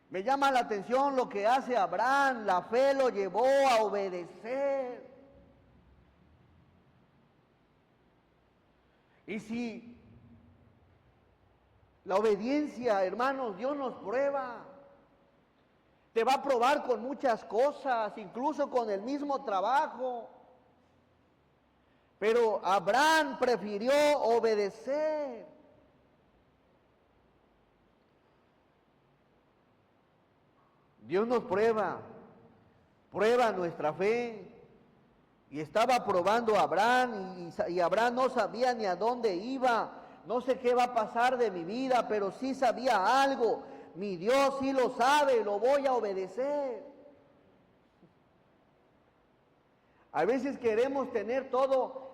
Me llama la atención lo que hace Abraham. La fe lo llevó a obedecer. Y si la obediencia, hermanos, Dios nos prueba. Te va a probar con muchas cosas, incluso con el mismo trabajo. Pero Abraham prefirió obedecer. Dios nos prueba nuestra fe. Y estaba probando a Abraham, y Abraham no sabía ni a dónde iba. No sé qué va a pasar de mi vida, pero sí sabía algo. Mi Dios sí lo sabe, lo voy a obedecer. A veces queremos tener todo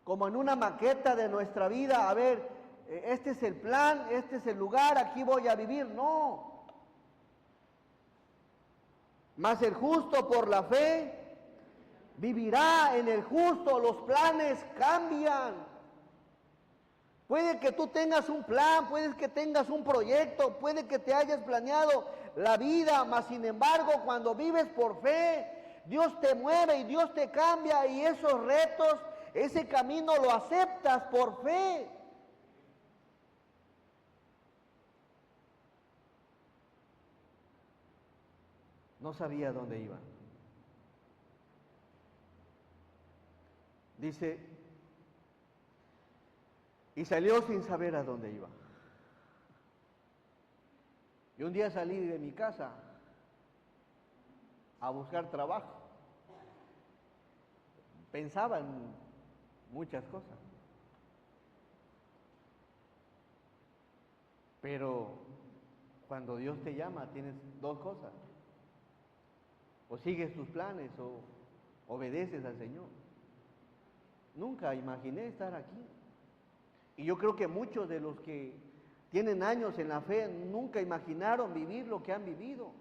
como en una maqueta de nuestra vida. A ver, este es el plan, este es el lugar, aquí voy a vivir. No. Mas el justo por la fe vivirá. En el justo los planes cambian. Puede que tú tengas un plan, puede que tengas un proyecto, puede que te hayas planeado la vida, mas sin embargo, cuando vives por fe, Dios te mueve y Dios te cambia, y esos retos, ese camino lo aceptas por fe. No sabía dónde iba. Dice: y salió sin saber a dónde iba. Y un día salí de mi casa a buscar trabajo. Pensaba en muchas cosas. Pero cuando Dios te llama, tienes dos cosas: o sigues tus planes o obedeces al Señor. Nunca imaginé estar aquí. Y yo creo que muchos de los que tienen años en la fe, nunca imaginaron vivir lo que han vivido,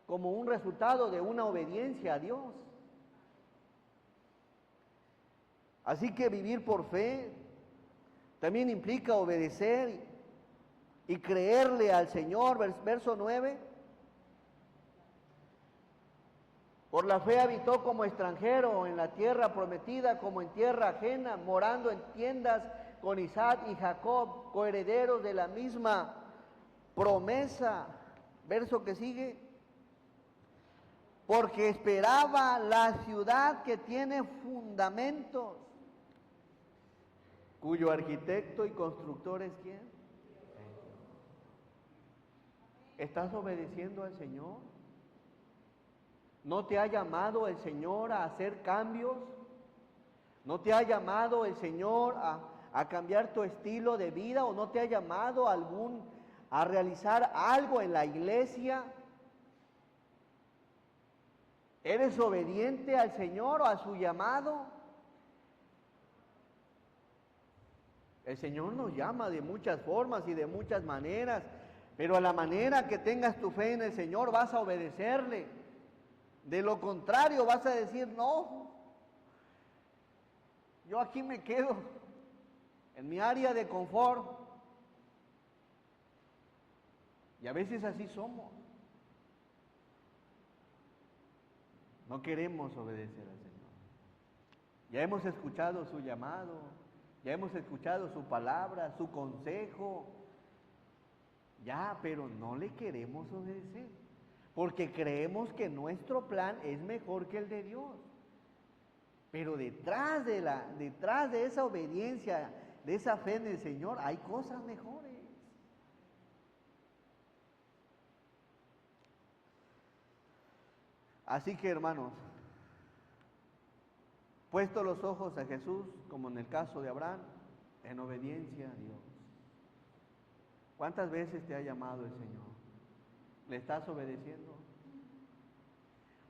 como un resultado de una obediencia a Dios. Así que vivir por fe también implica obedecer y creerle al Señor. Verso 9. Por la fe habitó como extranjero en la tierra prometida, como en tierra ajena, morando en tiendas con Isaac y Jacob, coherederos de la misma promesa. Verso que sigue. Porque esperaba la ciudad que tiene fundamentos, cuyo arquitecto y constructor es ¿quién? ¿Estás obedeciendo al Señor? ¿No te ha llamado el Señor a hacer cambios? ¿No te ha llamado el Señor a cambiar tu estilo de vida? ¿O no te ha llamado a realizar algo en la iglesia? ¿Eres obediente al Señor o a su llamado? El Señor nos llama de muchas formas y de muchas maneras, pero a la manera que tengas tu fe en el Señor vas a obedecerle. De lo contrario vas a decir, no, yo aquí me quedo en mi área de confort. Y a veces así somos. No queremos obedecer al Señor. Ya hemos escuchado su llamado, ya hemos escuchado su palabra, su consejo. Ya, pero no le queremos obedecer, porque creemos que nuestro plan es mejor que el de Dios. Pero detrás de esa obediencia, de esa fe en el Señor, hay cosas mejores. Así que, hermanos, puesto los ojos a Jesús, como en el caso de Abraham, en obediencia a Dios. ¿Cuántas veces te ha llamado el Señor? ¿Le estás obedeciendo?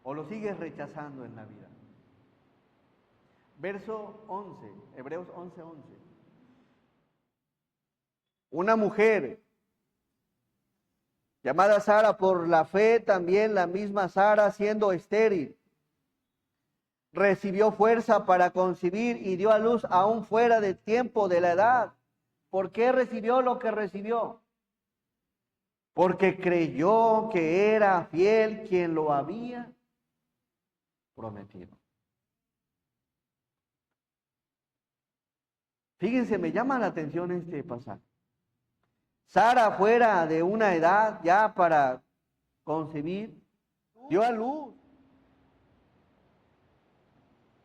¿O lo sigues rechazando en la vida? Verso 11, Hebreos 11:11. Una mujer llamada Sara, por la fe también la misma Sara, siendo estéril, recibió fuerza para concebir y dio a luz aún fuera del tiempo de la edad. ¿Por qué recibió lo que recibió? Porque creyó que era fiel quien lo había prometido. Fíjense, me llama la atención este pasaje. Sara, fuera de una edad ya para concebir, dio a luz.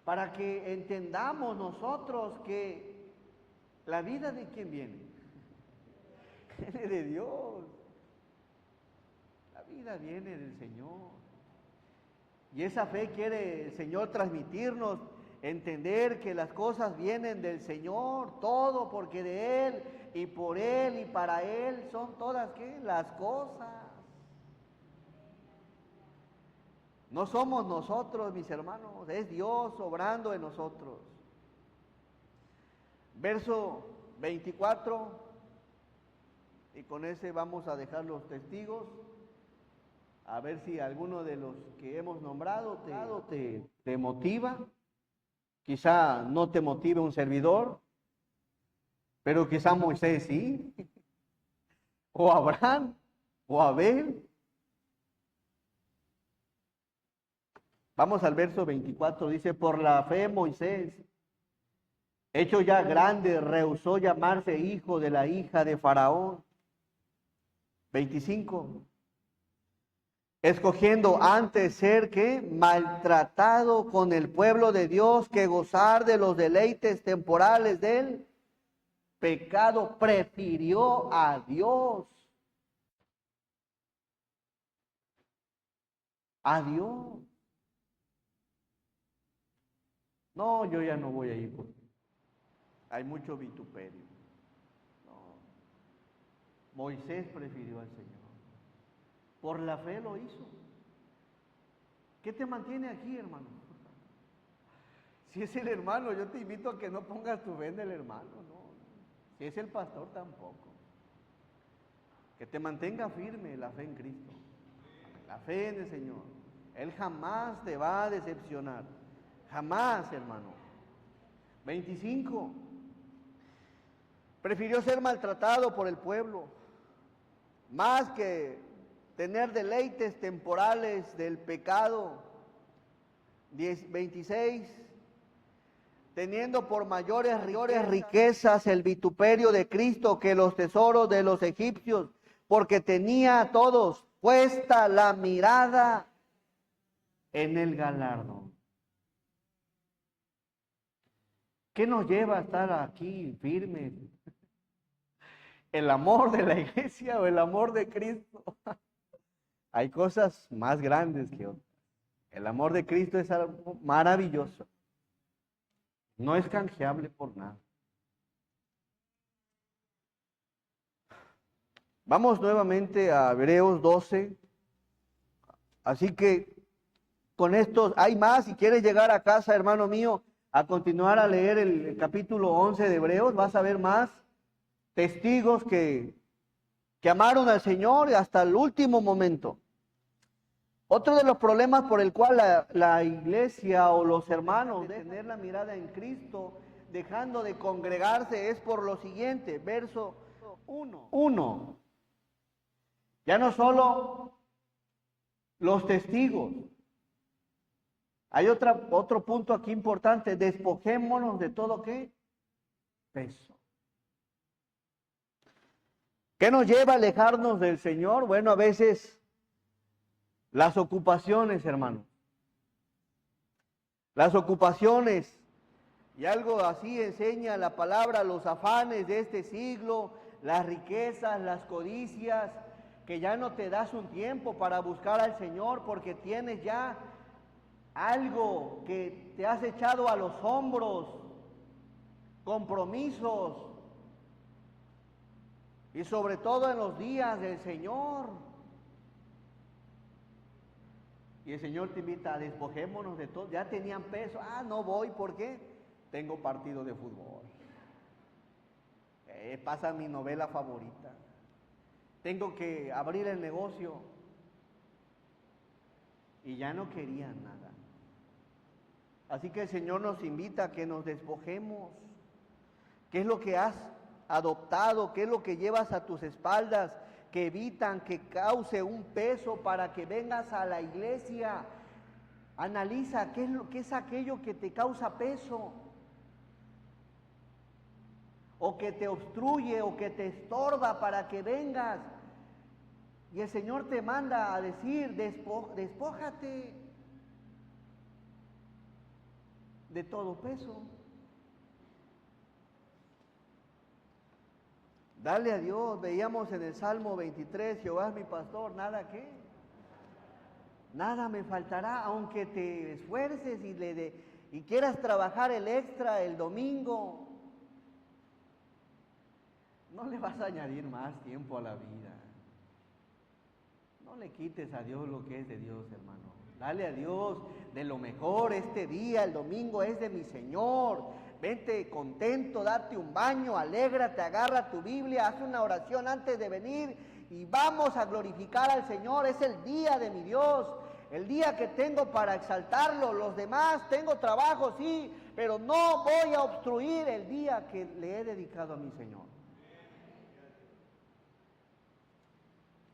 Para que entendamos nosotros que la vida de quién viene. Viene de Dios. La vida viene del Señor. Y esa fe quiere el Señor transmitirnos, entender que las cosas vienen del Señor, todo porque de Él y por Él y para Él son todas ¿qué? Las cosas. No somos nosotros, mis hermanos, es Dios obrando en nosotros. Verso 24, y con ese vamos a dejar los testigos, a ver si alguno de los que hemos nombrado te motiva. Quizá no te motive un servidor, pero quizá Moisés sí, o Abraham, o Abel. Vamos al verso 24, dice, por la fe Moisés, hecho ya grande, rehusó llamarse hijo de la hija de Faraón. 25, escogiendo antes ser que maltratado con el pueblo de Dios que gozar de los deleites temporales del pecado, prefirió a Dios. A Dios. No, yo ya no voy a ir porque hay mucho vituperio. No. Moisés prefirió al Señor. Por la fe lo hizo. ¿Qué te mantiene aquí, hermano? Si es el hermano, yo te invito a que no pongas tu fe en el hermano, no. Si es el pastor, tampoco. que te mantenga firme la fe en Cristo, la fe en el Señor. Él jamás te va a decepcionar, jamás, hermano. 25. Prefirió ser maltratado por el pueblo, más que tener deleites temporales del pecado. 26. Teniendo por mayores riquezas el vituperio de Cristo que los tesoros de los egipcios, porque tenía a todos puesta la mirada en el galardón. ¿Qué nos lleva a estar aquí firmes? ¿El amor de la iglesia o el amor de Cristo? Hay cosas más grandes que otras. El amor de Cristo es algo maravilloso. No es canjeable por nada. Vamos nuevamente a Hebreos 12. Así que con esto hay más. Si quieres llegar a casa, hermano mío, a continuar a leer el capítulo 11 de Hebreos, vas a ver más testigos que amaron al Señor hasta el último momento. Otro de los problemas por el cual la iglesia o los hermanos de tener la mirada en Cristo, dejando de congregarse, es por lo siguiente, verso 1. Ya no solo los testigos. Hay otro punto aquí importante, despojémonos de todo ¿qué? Peso. ¿Qué nos lleva a alejarnos del Señor? Bueno, a veces las ocupaciones, hermano. Las ocupaciones, y algo así enseña la palabra, los afanes de este siglo, las riquezas, las codicias, que ya no te das un tiempo para buscar al Señor porque tienes ya algo que te has echado a los hombros, compromisos, y sobre todo en los días del Señor. Y el Señor te invita a despojémonos de todo. Ya tenían peso. No voy, ¿por qué? Tengo partido de fútbol. Pasa mi novela favorita. Tengo que abrir el negocio. Y ya no querían nada. Así que el Señor nos invita a que nos despojemos. ¿Qué es lo que has adoptado? ¿Qué es lo que llevas a tus espaldas que evitan que cause un peso para que vengas a la iglesia? Analiza qué es aquello que te causa peso, o que te obstruye, o que te estorba para que vengas. Y el Señor te manda a decir, despójate de todo peso. Dale a Dios. Veíamos en el Salmo 23, Jehová es mi pastor, nada ¿qué? Nada me faltará, aunque te esfuerces y quieras trabajar el extra el domingo. No le vas a añadir más tiempo a la vida. No le quites a Dios lo que es de Dios, hermano. Dale a Dios de lo mejor este día, el domingo es de mi Señor. Vente contento, date un baño, alégrate, agarra tu Biblia, haz una oración antes de venir y vamos a glorificar al Señor. Es el día de mi Dios, el día que tengo para exaltarlo. Los demás tengo trabajo, sí, pero no voy a obstruir el día que le he dedicado a mi Señor.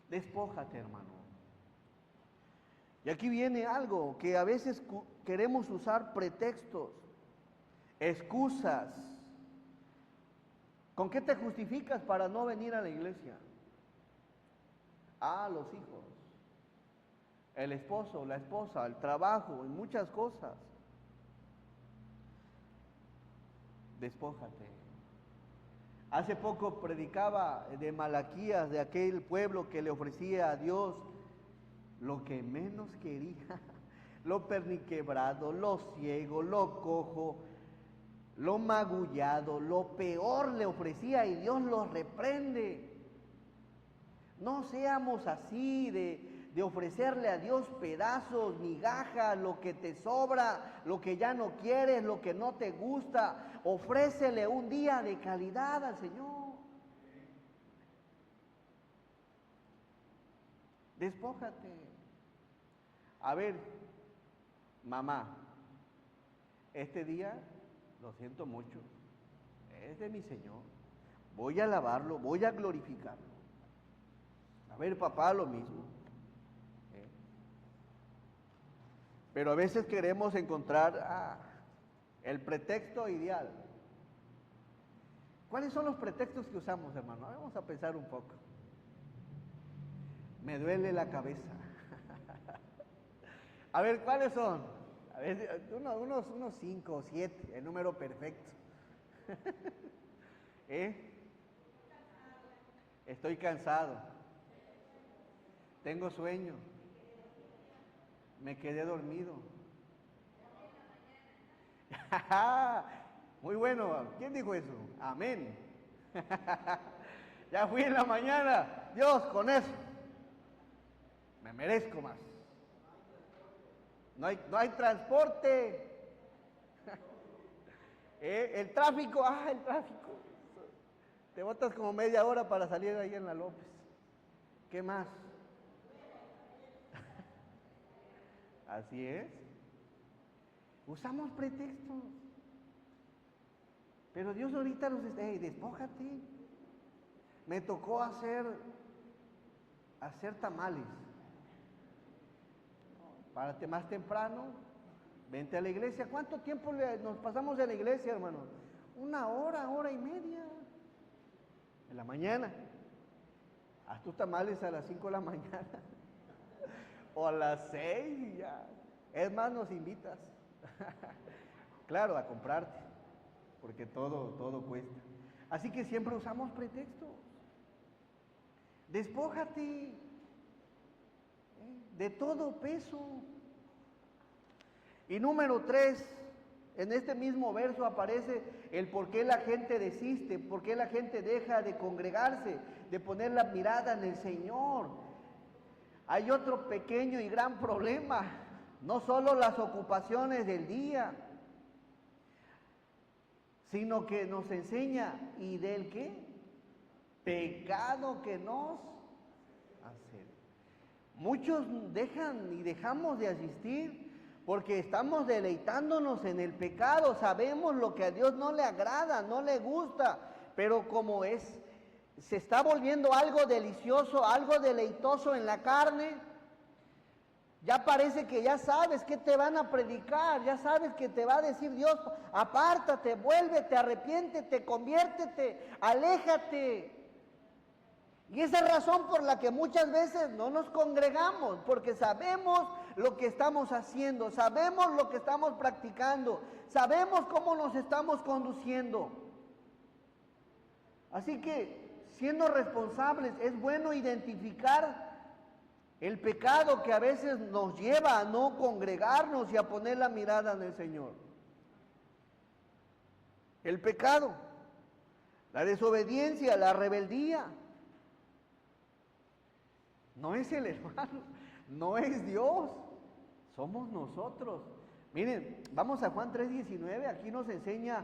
Despójate, hermano. Y aquí viene algo que a veces queremos usar pretextos, excusas. ¿Con qué te justificas para no venir a la iglesia? Los hijos, el esposo, la esposa, el trabajo y muchas cosas. Despójate. Hace poco predicaba de Malaquías, de aquel pueblo que le ofrecía a Dios lo que menos quería, lo perniquebrado, lo ciego, lo cojo, lo magullado, lo peor le ofrecía y Dios los reprende. No seamos así de ofrecerle a Dios pedazos, migajas, lo que te sobra, lo que ya no quieres, lo que no te gusta. Ofrécele un día de calidad al Señor. Despójate. A ver, mamá, este día, lo siento mucho, es de mi Señor. Voy a alabarlo, voy a glorificarlo. A ver, papá, lo mismo. Pero a veces queremos encontrar el pretexto ideal. ¿Cuáles son los pretextos que usamos, hermano? Vamos a pensar un poco. Me duele la cabeza. A ver, ¿cuáles son? A ver, unos 5 o 7, el número perfecto. Estoy cansado. Tengo sueño. Me quedé dormido. Muy bueno. ¿Quién dijo eso? Amén. Ya fui en la mañana. Dios, con eso me merezco más. No hay transporte. El tráfico, el tráfico. Te botas como media hora para salir ahí en la López. ¿Qué más? Así es. Usamos pretextos. Pero Dios ahorita nos dice, hey, despójate. Me tocó hacer tamales. Párate más temprano, vente a la iglesia. ¿Cuánto tiempo nos pasamos en la iglesia, hermano? 1 hora, 1:30. En la mañana. Haz tus tamales a las 5 de la mañana. O a las 6 y ya. Es más, nos invitas. Claro, a comprarte. Porque todo cuesta. Así que siempre usamos pretextos. Despójate de todo peso. Y número 3, en este mismo verso aparece el por qué la gente desiste, por qué la gente deja de congregarse, de poner la mirada en el Señor. Hay otro pequeño y gran problema, no solo las ocupaciones del día, sino que nos enseña, ¿y del qué? Pecado que nos hace. Muchos dejan y dejamos de asistir porque estamos deleitándonos en el pecado. Sabemos lo que a Dios no le agrada, no le gusta, pero como se está volviendo algo delicioso, algo deleitoso en la carne, ya parece que ya sabes que te van a predicar, ya sabes que te va a decir Dios, apártate, vuélvete, arrepiéntete, conviértete, aléjate. Y esa es razón por la que muchas veces no nos congregamos, porque sabemos lo que estamos haciendo, sabemos lo que estamos practicando, sabemos cómo nos estamos conduciendo. Así que, siendo responsables, es bueno identificar el pecado que a veces nos lleva a no congregarnos y a poner la mirada en el Señor. El pecado, la desobediencia, la rebeldía. No es el hermano, no es Dios, somos nosotros. Miren, vamos a Juan 3:19, aquí nos enseña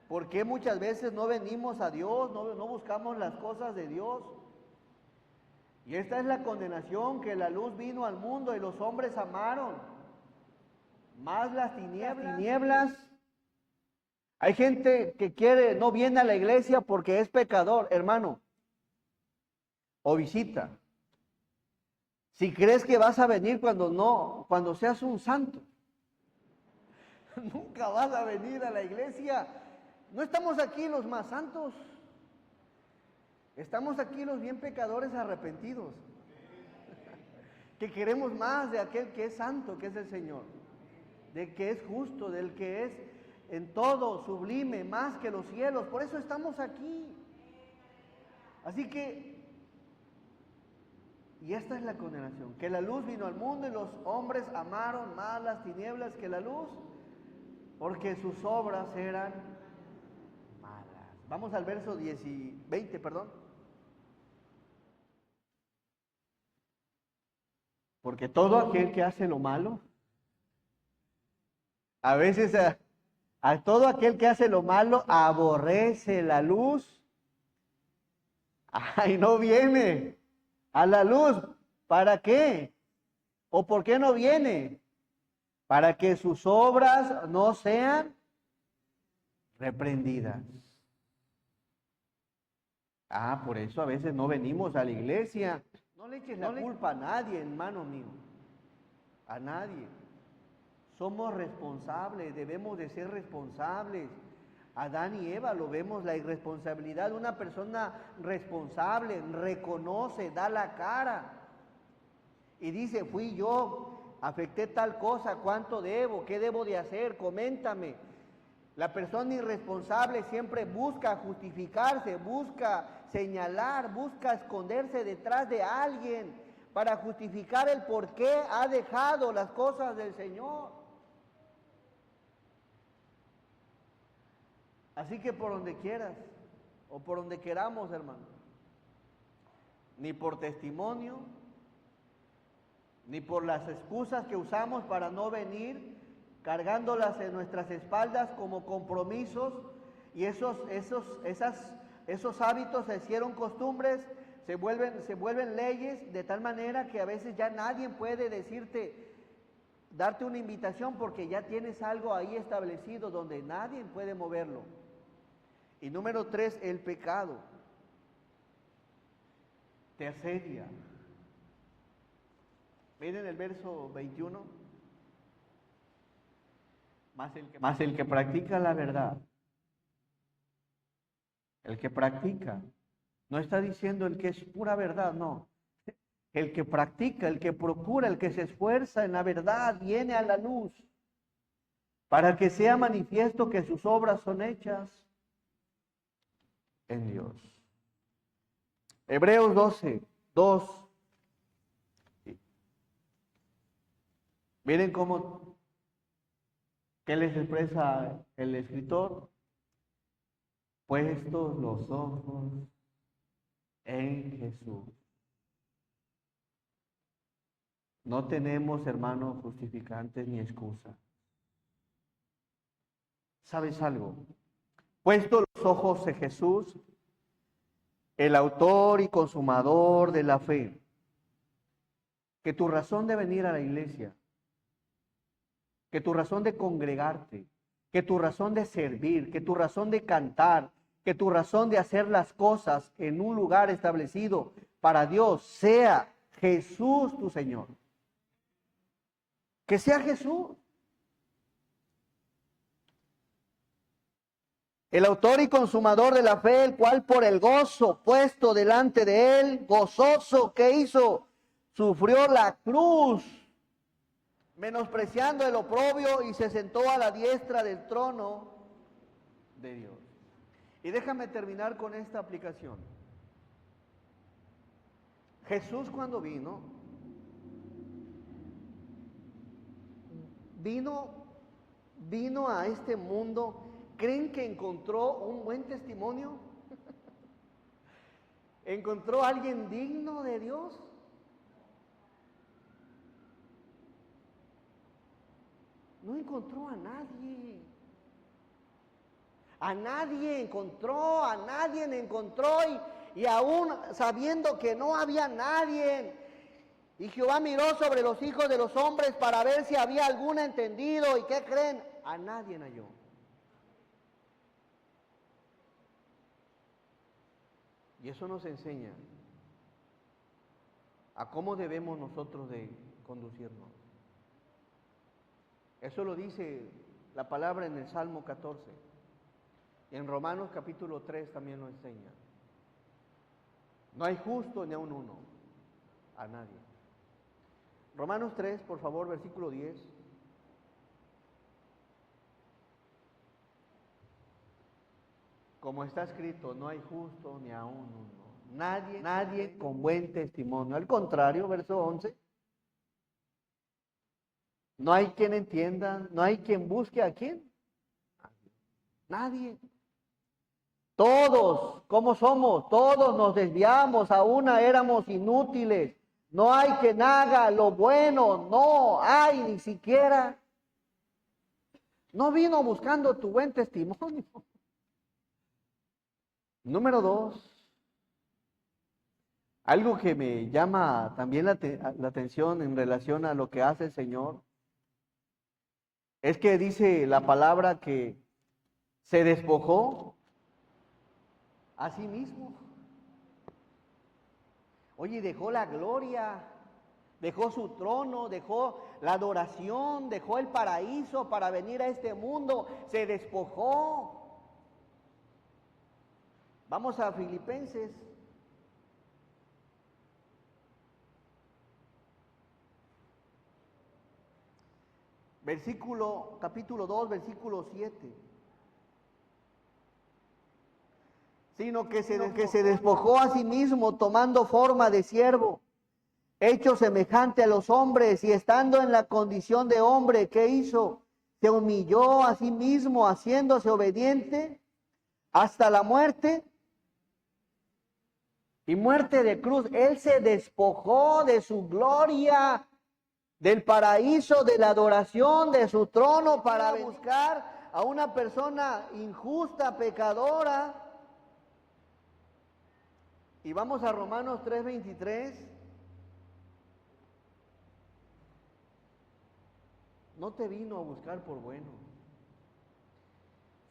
por qué muchas veces no venimos a Dios, no buscamos las cosas de Dios. Y esta es la condenación, que la luz vino al mundo y los hombres amaron más las tinieblas. Hay gente que no viene a la iglesia porque es pecador, hermano, o visita. Si crees que vas a venir cuando seas un santo, nunca vas a venir a la iglesia. No estamos aquí los más santos, estamos aquí los bien pecadores arrepentidos, que queremos más de aquel que es santo, que es el Señor, del que es justo, del que es en todo sublime, más que los cielos. Por eso estamos aquí. Así que, y esta es la condenación, que la luz vino al mundo y los hombres amaron más las tinieblas que la luz, porque sus obras eran malas. Vamos al verso 20, perdón. Porque todo aquel que hace lo malo, a veces a todo aquel que hace lo malo aborrece la luz. Ay, no viene a la luz. ¿Para qué? ¿O por qué no viene? Para que sus obras no sean reprendidas. Ah, por eso a veces no venimos a la iglesia. No le eches la culpa a nadie, hermano mío. A nadie. Somos responsables, debemos de ser responsables. Adán y Eva lo vemos, la irresponsabilidad. Una persona responsable reconoce, da la cara y dice, fui yo, afecté tal cosa, ¿cuánto debo? ¿Qué debo de hacer? Coméntame. La persona irresponsable siempre busca justificarse, busca señalar, busca esconderse detrás de alguien para justificar el por qué ha dejado las cosas del Señor. Así que por donde quieras o por donde queramos, hermano, ni por testimonio, ni por las excusas que usamos para no venir, cargándolas en nuestras espaldas como compromisos, y esos hábitos se hicieron costumbres, se vuelven leyes, de tal manera que a veces ya nadie puede darte una invitación porque ya tienes algo ahí establecido donde nadie puede moverlo. Y número 3, el pecado te asedia. Miren el verso 21. Mas el que practica la verdad, el que practica, no está diciendo el que es pura verdad, no. El que practica, el que procura, el que se esfuerza en la verdad, viene a la luz, para que sea manifiesto que sus obras son hechas en Dios. Hebreos 12, 2. Miren qué les expresa el escritor. Puestos los ojos en Jesús. No tenemos, hermanos, justificantes ni excusa. ¿Sabes algo? Puestos los ojos en Jesús, el autor y consumador de la fe, que tu razón de venir a la iglesia, que tu razón de congregarte, que tu razón de servir, que tu razón de cantar, que tu razón de hacer las cosas en un lugar establecido para Dios sea Jesús tu Señor. Que sea Jesús. El autor y consumador de la fe, el cual por el gozo puesto delante de él, gozoso, ¿qué hizo? Sufrió la cruz, menospreciando el oprobio, y se sentó a la diestra del trono de Dios. Y déjame terminar con esta aplicación. Jesús cuando vino a este mundo, ¿creen que encontró un buen testimonio? ¿Encontró a alguien digno de Dios? No encontró a nadie. A nadie encontró y aún sabiendo que no había nadie. Y Jehová miró sobre los hijos de los hombres para ver si había algún entendido. ¿Y qué creen? A nadie halló. Y eso nos enseña a cómo debemos nosotros de conducirnos. Eso lo dice la palabra en el Salmo 14. Y en Romanos capítulo 3 también lo enseña. No hay justo ni aun uno, a nadie. Romanos 3, por favor, versículo 10. Como está escrito, no hay justo ni aun uno. Nadie con buen testimonio. Al contrario, verso 11. No hay quien entienda, no hay quien busque a quién. Nadie. Todos, ¿cómo somos? Todos nos desviamos, a una éramos inútiles. No hay quien haga lo bueno, no hay ni siquiera. No vino buscando tu buen testimonio. Número 2. Algo que me llama también la atención en relación a lo que hace el Señor es que dice la palabra que se despojó a sí mismo. Oye, dejó la gloria, dejó su trono, dejó la adoración, dejó el paraíso para venir a este mundo, se despojó. Vamos a Filipenses. Capítulo 2, versículo 7. Sino que se despojó a sí mismo tomando forma de siervo, hecho semejante a los hombres, y estando en la condición de hombre, ¿qué hizo? Se humilló a sí mismo, haciéndose obediente hasta la muerte y muerte de cruz. Él se despojó de su gloria, del paraíso, de la adoración, de su trono, para buscar a una persona injusta, pecadora. Y vamos a Romanos 3:23. No te vino a buscar por bueno,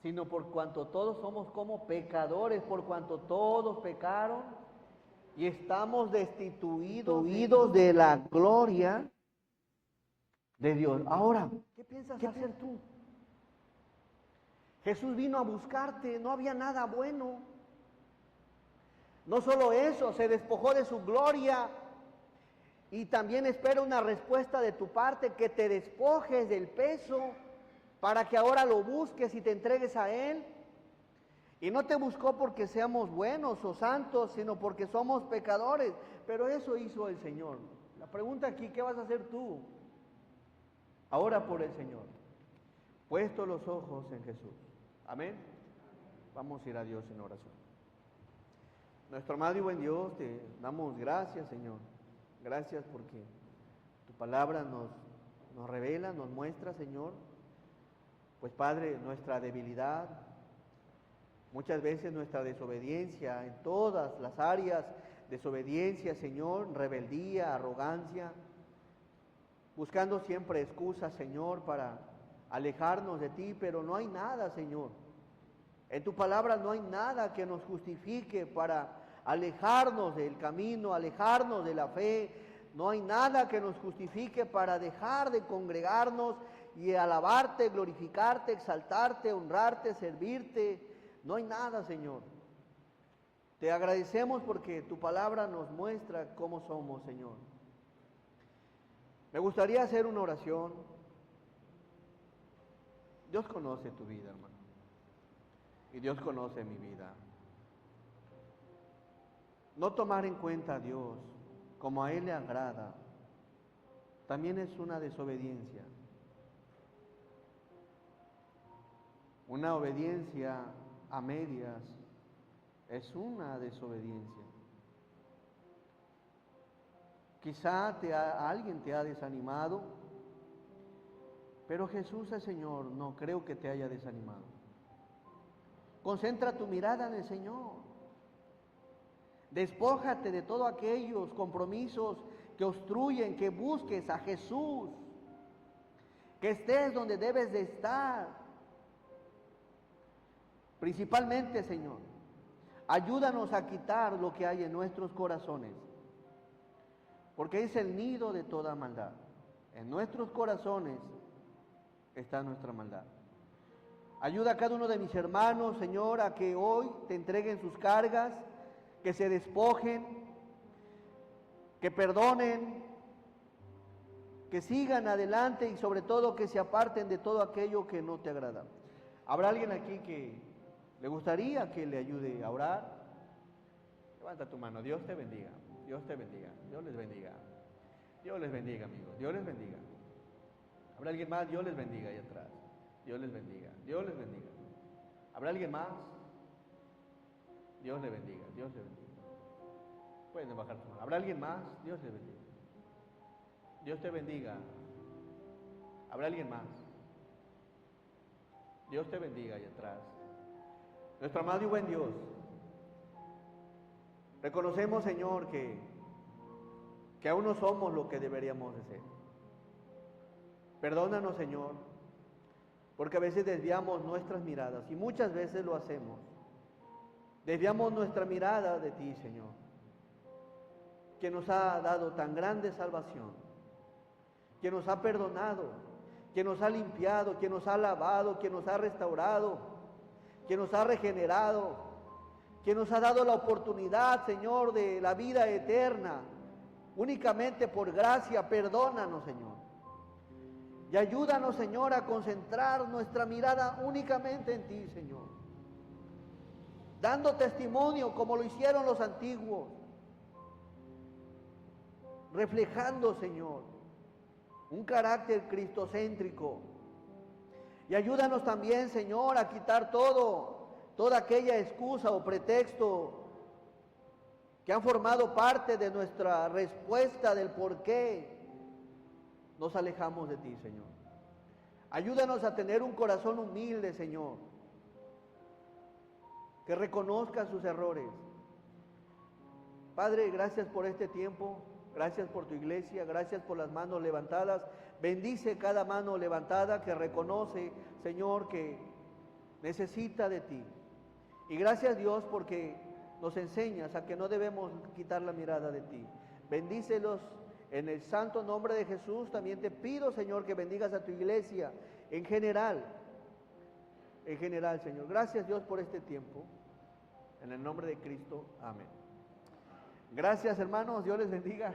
sino por cuanto todos somos como pecadores, por cuanto todos pecaron y estamos destituidos de la gloria de Dios. Ahora, ¿qué piensas hacer tú? Jesús vino a buscarte, no había nada bueno. No solo eso, se despojó de su gloria y también espera una respuesta de tu parte, que te despojes del peso para que ahora lo busques y te entregues a Él. Y no te buscó porque seamos buenos o santos, sino porque somos pecadores. Pero eso hizo el Señor. La pregunta aquí, ¿qué vas a hacer tú? Ahora por el Señor, puesto los ojos en Jesús. Amén. Vamos a ir a Dios en oración. Nuestro amado y buen Dios, te damos gracias, Señor. Gracias porque tu palabra nos revela, nos muestra, Señor, pues Padre, nuestra debilidad, muchas veces nuestra desobediencia en todas las áreas, desobediencia, Señor, rebeldía, arrogancia, buscando siempre excusas, Señor, para alejarnos de ti, pero no hay nada, Señor. En tu palabra no hay nada que nos justifique para alejarnos del camino, alejarnos de la fe. No hay nada que nos justifique para dejar de congregarnos y alabarte, glorificarte, exaltarte, honrarte, servirte. No hay nada, Señor. Te agradecemos porque tu palabra nos muestra cómo somos, Señor. Me gustaría hacer una oración. Dios conoce tu vida, hermano. Y Dios conoce mi vida. No tomar en cuenta a Dios como a Él le agrada, también es una desobediencia. Una obediencia a medias es una desobediencia. Quizá alguien te ha desanimado, pero Jesús el Señor no creo que te haya desanimado. Concentra tu mirada en el Señor. Despójate de todos aquellos compromisos que obstruyen, que busques a Jesús, que estés donde debes de estar. Principalmente, Señor, ayúdanos a quitar lo que hay en nuestros corazones, porque es el nido de toda maldad. En nuestros corazones está nuestra maldad. Ayuda a cada uno de mis hermanos, Señor, a que hoy te entreguen sus cargas, que se despojen, que perdonen, que sigan adelante y sobre todo que se aparten de todo aquello que no te agrada. ¿Habrá alguien aquí que le gustaría que le ayude a orar? Levanta tu mano. Dios te bendiga. Dios te bendiga. Dios les bendiga. Dios les bendiga, amigos. Dios les bendiga. ¿Habrá alguien más? Dios les bendiga ahí atrás. Dios les bendiga. Dios les bendiga. ¿Habrá alguien más? Dios le bendiga. Dios le bendiga. Pueden bajar tu mano. ¿Habrá alguien más? Dios le bendiga. Dios te bendiga. ¿Habrá alguien más? Dios te bendiga ahí atrás. Nuestro amado y buen Dios, Reconocemos, Señor, que aún no somos lo que deberíamos de ser. Perdónanos, Señor, porque a veces desviamos nuestras miradas, y muchas veces lo hacemos. Desviamos nuestra mirada de ti, Señor, que nos ha dado tan grande salvación, que nos ha perdonado, que nos ha limpiado, que nos ha lavado, que nos ha restaurado, que nos ha regenerado, que nos ha dado la oportunidad, Señor, de la vida eterna, únicamente por gracia. Perdónanos, Señor. Y ayúdanos, Señor, a concentrar nuestra mirada únicamente en ti, Señor. Dando testimonio como lo hicieron los antiguos. Reflejando, Señor, un carácter cristocéntrico. Y ayúdanos también, Señor, a quitar toda aquella excusa o pretexto que han formado parte de nuestra respuesta del por qué nos alejamos de ti, Señor. Ayúdanos a tener un corazón humilde, Señor, que reconozca sus errores. Padre, gracias por este tiempo, gracias por tu iglesia, gracias por las manos levantadas. Bendice cada mano levantada que reconoce, Señor, que necesita de ti. Y gracias, Dios, porque nos enseñas a que no debemos quitar la mirada de ti. Bendícelos en el santo nombre de Jesús. También te pido, Señor, que bendigas a tu iglesia en general, Señor. Gracias, Dios, por este tiempo. En el nombre de Cristo, amén. Gracias, hermanos, Dios les bendiga.